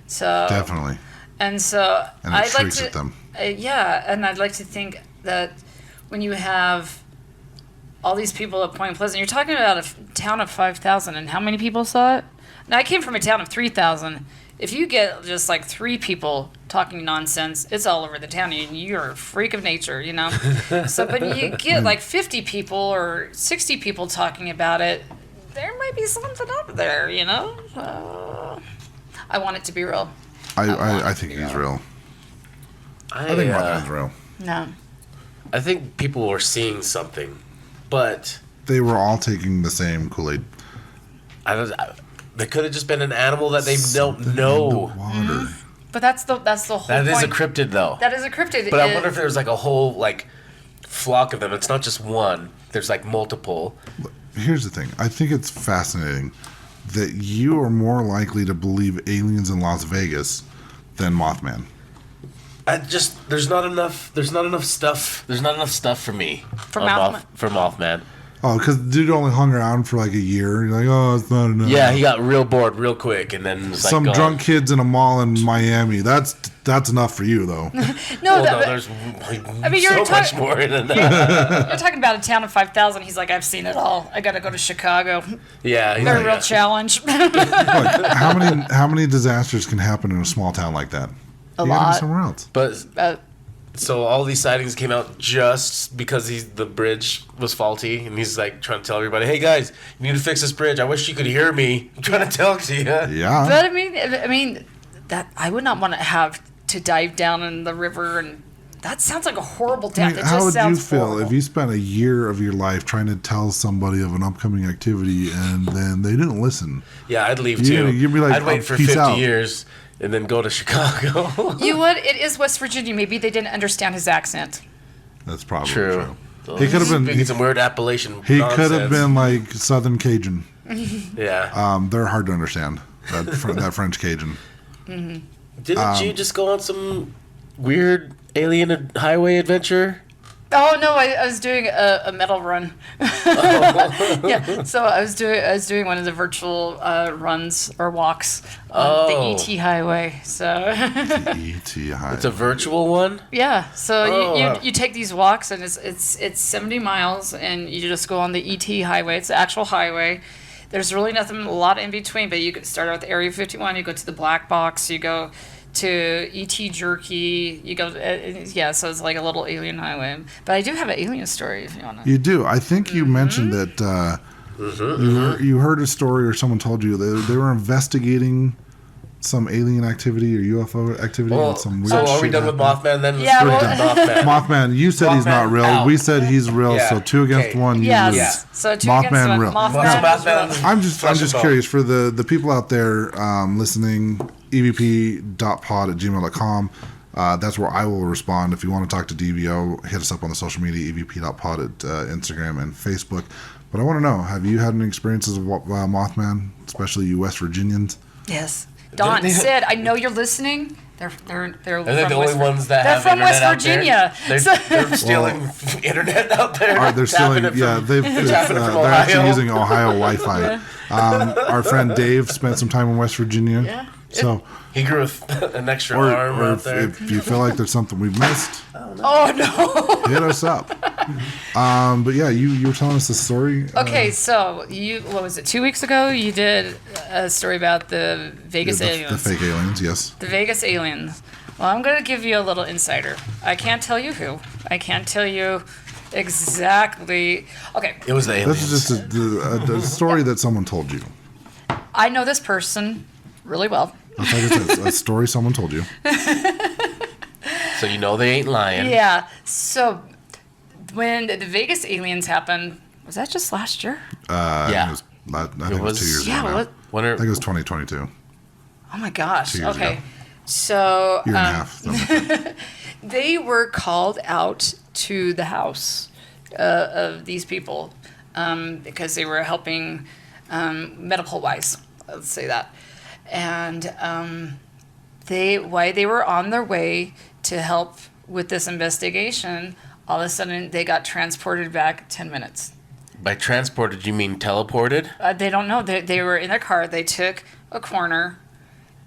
So Definitely. And so And it I'd like shrieks to, at them. yeah, and I'd like to think that when you have all these people at Point Pleasant, you're talking about a town of 5,000, and how many people saw it? Now I came from a town of 3,000. If you get just like 3 people talking nonsense, it's all over the town, and you're a freak of nature, you know. So, but you get like 50 people or 60 people talking about it, there might be something up there, you know. I want it to be real. I think he's real. I think Mothman's real. No. I think people were seeing something, but They were all taking the same Kool-Aid. they could have just been an animal that they don't In the know. water. But that's the whole That point. is a cryptid, though. That is a cryptid. But I wonder if there's like a whole like flock of them. It's not just one. There's like multiple. Here's the thing. I think it's fascinating that you are more likely to believe aliens in Las Vegas than Mothman. There's not enough stuff for me. For on Mothman. For Mothman. Oh, because dude only hung around for like a year. You're like, oh, it's not enough. Yeah, he got real bored real quick, and then was Some like, drunk kids in a mall in Miami. That's enough for you, though. No, there's so much more than that. you're talking about a town of 5,000. He's like, I've seen it all. I got to go to Chicago. Yeah, They're a real challenge. Look, how many disasters can happen in a small town like that? You gotta lot. be somewhere else. But so all these sightings came out just because the bridge was faulty, and he's like trying to tell everybody, "Hey guys, you need to fix this bridge. I wish you could hear me. I'm trying to tell to you." Yeah. But I mean, that I would not want to have to dive down in the river, and that sounds like a horrible death. I mean, It how just would you sounds feel horrible. if you spent a year of your life trying to tell somebody of an upcoming activity and then they didn't listen? Yeah, I'd leave Yeah, too. you'd be like, I'd wait "Oh, for peace 50 out." years and then go to Chicago. You would? It is West Virginia. Maybe they didn't understand his accent. That's probably True. true. He could have been. Speaking some weird Appalachian He nonsense. could have been like Southern Cajun. Yeah. They're hard to understand. That French Cajun. Didn't you just go on some weird alien highway adventure? Oh no, I was doing a metal run. Yeah, so I was doing one of the virtual runs or walks on the ET highway. So E.T. High. It's a virtual one? yeah, so wow. you take these walks and it's 70 miles and you just go on the ET highway. It's the actual highway. There's really nothing a lot in between, but you could start out with Area 51. You go to the Black Box. You go to ET Jerky. You go, yeah. So it's like a little alien highway. But I do have an alien story if you want to. You do. I think you mentioned that you heard a story or someone told you they were investigating some alien activity or UFO activity and some weird so are shit we done with happened. Mothman then? Yeah, Let's well- bring in Mothman. Mothman, you said he's not Mothman real. out. We said he's real. Yeah. So 2 against Okay. 1. You Yes. lose. Yeah. So two Mothman against one. real. Mothman. Mothman. is real. I'm just Flesh and bone. curious for the people out there listening. evp.pod@gmail.com. That's where I will respond. If you want to talk to DVO, hit us up on the social media, evp.pod at Instagram and Facebook. But I want to know, have you had any experiences of Mothman, especially you West Virginians? Yes. Don, They- Sid, I know you're listening. They're Are they from the only West ones that They're have from West internet out there? Virginia. They're, So- they're stealing internet out there. They're stealing, tapping it yeah, from- they're tapping it from they're actually Ohio. using Ohio Wi-Fi. Our friend Dave spent some time in West Virginia. Yeah. So, He grew an extra or arm out there. if you feel like there's something we've missed, Oh no. hit us up. But yeah, you were telling us the story. Okay, so what was it? 2 weeks ago, you did a story about the Vegas the aliens. fake aliens, yes. The Vegas aliens. Well, I'm going to give you a little insider. I can't tell you who. I can't tell you exactly. Okay, It was the aliens. This is just a story that someone told you. I know this person really well. That's like it's a story someone told you. So you know they ain't lying. Yeah. So when the Vegas aliens happened, was that just last year? Yeah. I think it was 2 years Yeah. ago now. What? When I are, think it was 2022. Oh my gosh. 2 years Okay. ago. So Year and a half. they were called out to the house of these people because they were helping medical wise. Let's say that, and while they were on their way to help with this investigation, all of a sudden they got transported back 10 minutes. by transported, you mean teleported? They don't know. They were in their car. They took a corner,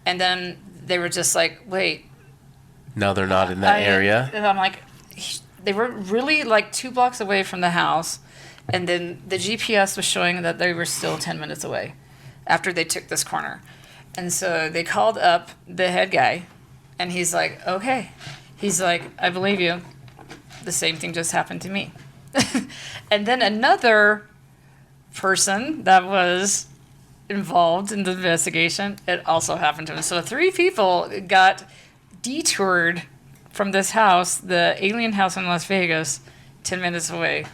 and then they were just like, wait. Now they're not in that area. And I'm like, they were really like 2 blocks away from the house, and then the GPS was showing that they were still 10 minutes away after they took this corner. And so they called up the head guy, and he's like, okay. He's like, I believe you. The same thing just happened to me. And then another person that was involved in the investigation, it also happened to him. So 3 people got detoured from this house, the alien house in Las Vegas, 10 minutes away.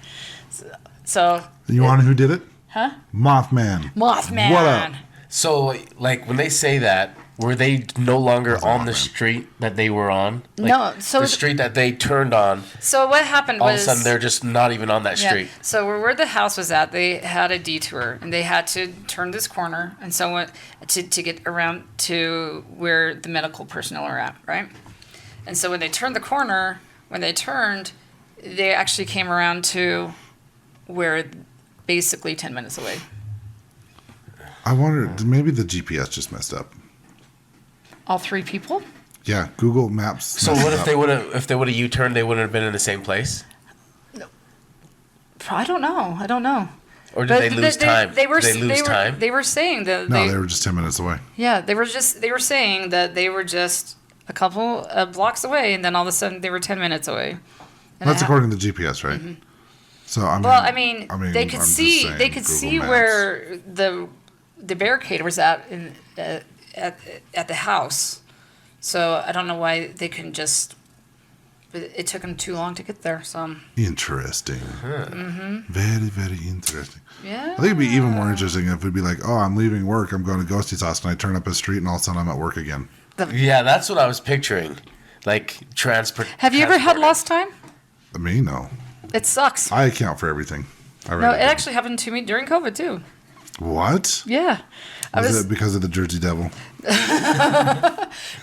So You want to know who did it? Huh? Mothman. Mothman. What up? So, like, when they say that, were they no longer on the Mothman. street that they were on? Like, No, so the street that they turned on, So what happened all of a was sudden they're just not even on that yeah, street. so where the house was at, they had a detour and they had to turn this corner and so went to get around to where the medical personnel are at, right? And so when they turned the corner, they actually came around to where basically 10 minutes away. I wonder, maybe the GPS just messed up. All 3 people? Yeah, Google Maps. So what if they would have U-turned? They wouldn't have been in the same place. I don't know. Or did they lose time? They were time. They were saying that. No, they were just 10 minutes away. Yeah, they were saying that they were just a couple blocks away, and then all of a sudden they were 10 minutes away. And That's according to GPS, right? Mm-hmm. So I mean, they could I'm just see saying, they could Google see Maps. where the barricade was at at the house. So I don't know why they couldn't just. It took them too long to get there. So interesting. Very, very interesting. yeah, I think it'd be even more interesting if it'd be like, oh, I'm leaving work, I'm going to Ghosty's house, and I turn up a street, and all of a sudden I'm at work again. Yeah, that's what I was picturing. Like transport. Have you ever had lost time? Me, no. It sucks. I account for everything. No, it actually happened to me during COVID too. What? Yeah. Was it because of the Jersey Devil?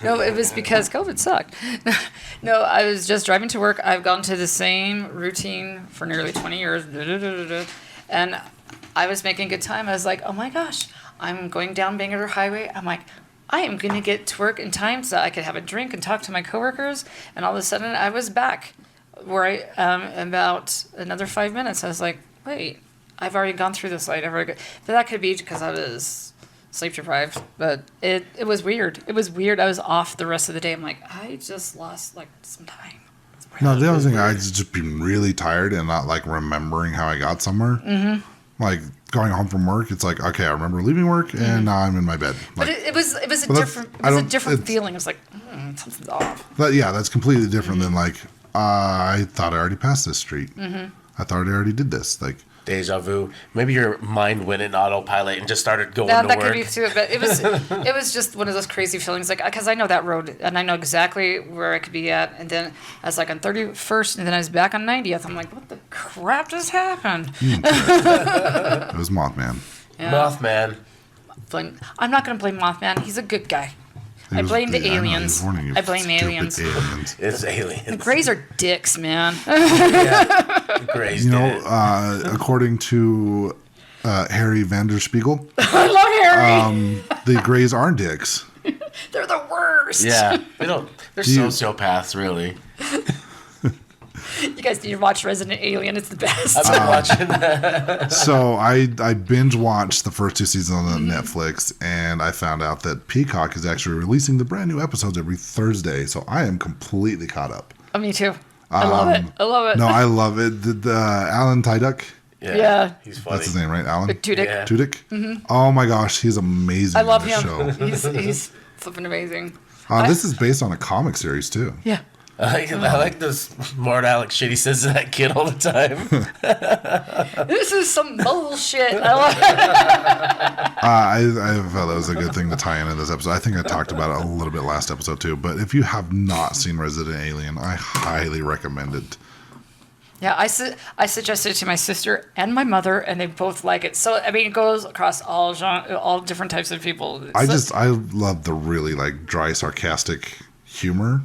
No, it was because COVID sucked. No, I was just driving to work. I've gone to the same routine for nearly 20 years. And I was making good time. I was like, oh my gosh, I'm going down Bangor Highway. I'm like, I am going to get to work in time so I could have a drink and talk to my coworkers. And all of a sudden, I was back where about another 5 minutes. I was like, wait, I've already gone through this light. But that could be because I was sleep deprived. But it was weird. It was weird. I was off the rest of the day. I'm like, I just lost like some time. No, the other thing, I'd just been really tired and not like remembering how I got somewhere. Mm-hmm. Like going home from work, it's like, okay, I remember leaving work and now I'm in my bed. Like, but it was a different feeling. It was like, something's off. But yeah, that's completely different than like, I thought I already passed this street. Mm-hmm. I thought I already did this. Like, deja vu. Maybe your mind went in autopilot and just started going to that work. Could be too, but it was just one of those crazy feelings, like because I know that road and I know exactly where I could be at, and then I was like on 31st, and then I was back on 90th. I'm like, what the crap just happened? It was Mothman. Yeah. Mothman. I'm not going to blame Mothman. He's a good guy. I blame the aliens. I blame aliens. It's aliens. The Greys are dicks, man. The Greys according to Harry Vanderspiegel, I love Harry. the Greys are dicks. They're the worst. Yeah, they're sociopaths, really. You guys need to watch Resident Alien. It's the best. I've been watching that. So I binge watched the first 2 seasons on Netflix, and I found out that Peacock is actually releasing the brand new episodes every Thursday. So I am completely caught up. Oh, me too. I love it. I love it. No, I love it. The Alan Tudyk. Yeah. He's funny. That's his name, right? Alan Tudyk. Yeah. Tudyk. Mm-hmm. Oh my gosh, he's amazing. I love in this him. Show. He's flipping amazing. This is based on a comic series too. Yeah. I like this smart Alex shit he says to that kid all the time. This is some bullshit. I love it. I felt that was a good thing to tie into this episode. I think I talked about it a little bit last episode too. But if you have not seen Resident Alien, I highly recommend it. Yeah, I suggested it to my sister and my mother, and they both like it. So I mean, it goes across all different types of people. I love the really like dry, sarcastic humor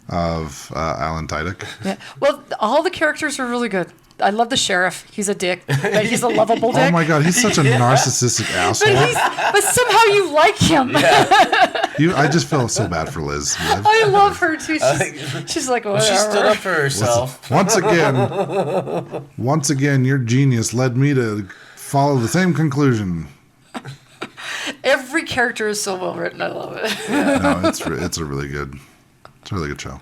of Alan Tudyk. Yeah. Well, all the characters are really good. I love the sheriff. He's a dick, but he's a lovable dick. Oh my god, he's such a narcissistic asshole. But somehow you like him. Yeah. I just feel so bad for Liz. I love her too. She's like, whatever. She stood up for herself. Once again, your genius led me to follow the same conclusion. Every character is so well written. I love it. Yeah. No, it's a really good show.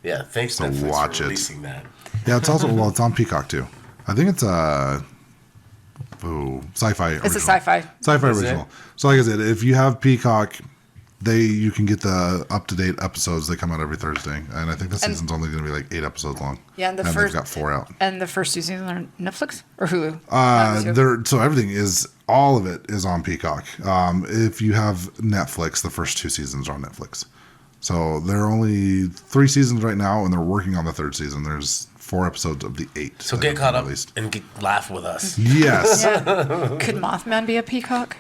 Yeah, thanks So Netflix watch for it. releasing that. Yeah, it's it's on Peacock too. I think it's sci-fi original. It's a sci-fi. Sci-fi Is original. it? So like I said, if you have Peacock, you can get the up-to-date episodes. They come out every Thursday. And I think the season's only going to be like 8 episodes long. Yeah, and they've got 4 out. And the first 2 seasons are on Netflix or Hulu? So everything is, all of it is on Peacock. If you have Netflix, the first 2 seasons are on Netflix. So there are only 3 seasons right now, and they're working on the 3rd season. There's 4 episodes of the 8. So get caught up and laugh with us. Yes. Yeah. Could Mothman be a peacock?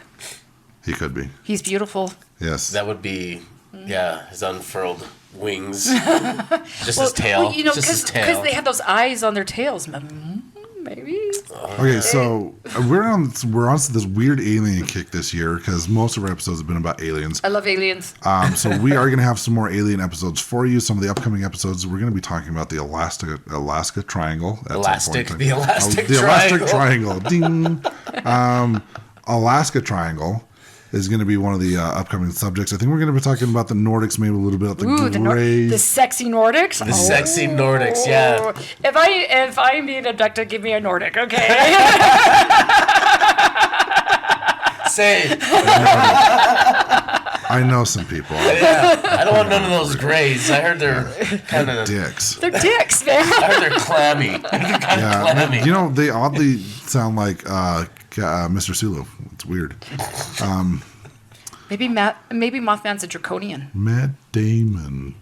He could be. He's beautiful. Yes. That would be, his unfurled wings. Just his tail. Well, just his tail. because they have those eyes on their tails. Maybe. Okay, so we're on this weird alien kick this year because most of our episodes have been about aliens. I love aliens. So we are going to have some more alien episodes for you. Some of the upcoming episodes, we're going to be talking about the Alaska Triangle. The Elastic Triangle. Ding. Alaska Triangle is going to be one of the upcoming subjects. I think we're going to be talking about the Nordics, maybe a little bit about the Greys. The sexy Nordics. The sexy Nordics, yeah. If I'm being abducted, give me a Nordic, okay? Say. I know some people. Yeah, I don't want none of those Greys. I heard they're kind of dicks. They're dicks, man. I heard they're clammy. They're kind of clammy. You know, they oddly sound like Mr. Sulu. It's weird. Maybe Mothman's a draconian. Matt Damon.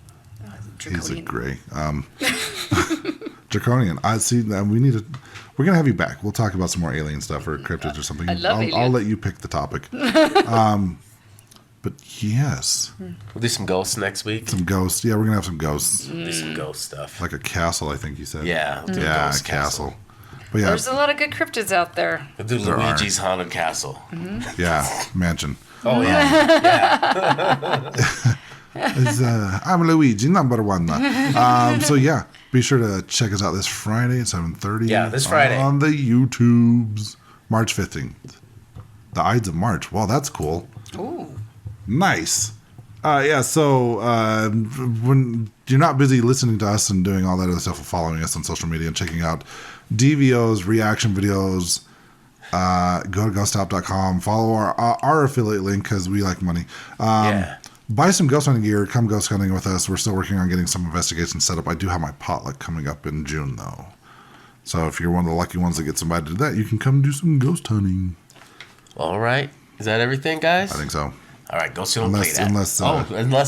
Draconian. He's a gray. Draconian. I see. We're gonna have you back. We'll talk about some more alien stuff or cryptids or something. I'll let you pick the topic. But yes, We'll do some ghosts next week. some ghosts. Yeah, we're gonna have some ghosts. Do some ghost stuff. Like a castle, I think you said. Yeah, we'll do a Yeah, a ghost castle. But yeah, There's a lot of good cryptids out there. We'll do There are. Luigi's Haunted Castle. yeah, mansion. Oh, yeah. I'm Luigi, number one. So yeah, be sure to check us out this Friday at 7:30. Yeah, this Friday. on the YouTubes, March 15th. The Ides of March. Wow, that's cool. Ooh. Nice. So when you're not busy listening to us and doing all that other stuff, following us on social media and checking out DVOs, reaction videos, go to ghosttop.com, follow our affiliate link because we like money. Buy some ghost hunting gear, come ghost hunting with us. We're still working on getting some investigations set up. I do have my potluck coming up in June, though. So if you're one of the lucky ones that gets invited to that, you can come do some ghost hunting. All right. Is that everything, guys? I think so. All right, go see them play that. Unless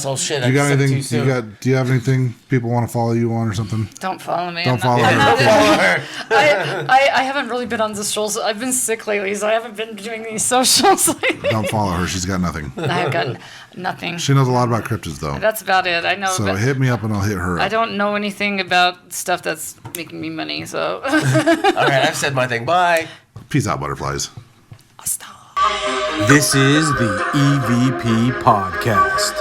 oh shit! you got said it anything? too soon. Do you have anything people want to follow you on or something? Don't follow me. Don't follow her. Follow her. I haven't really been on the socials. I've been sick lately, so I haven't been doing these socials lately. Don't follow her. She's got nothing. I've got nothing. She knows a lot about cryptids, though. That's about it. I know. So but hit me up and I'll hit her I up. don't know anything about stuff that's making me money. So. All right, I've said my thing. Bye. Peace out, butterflies. This is the EVP Podcast.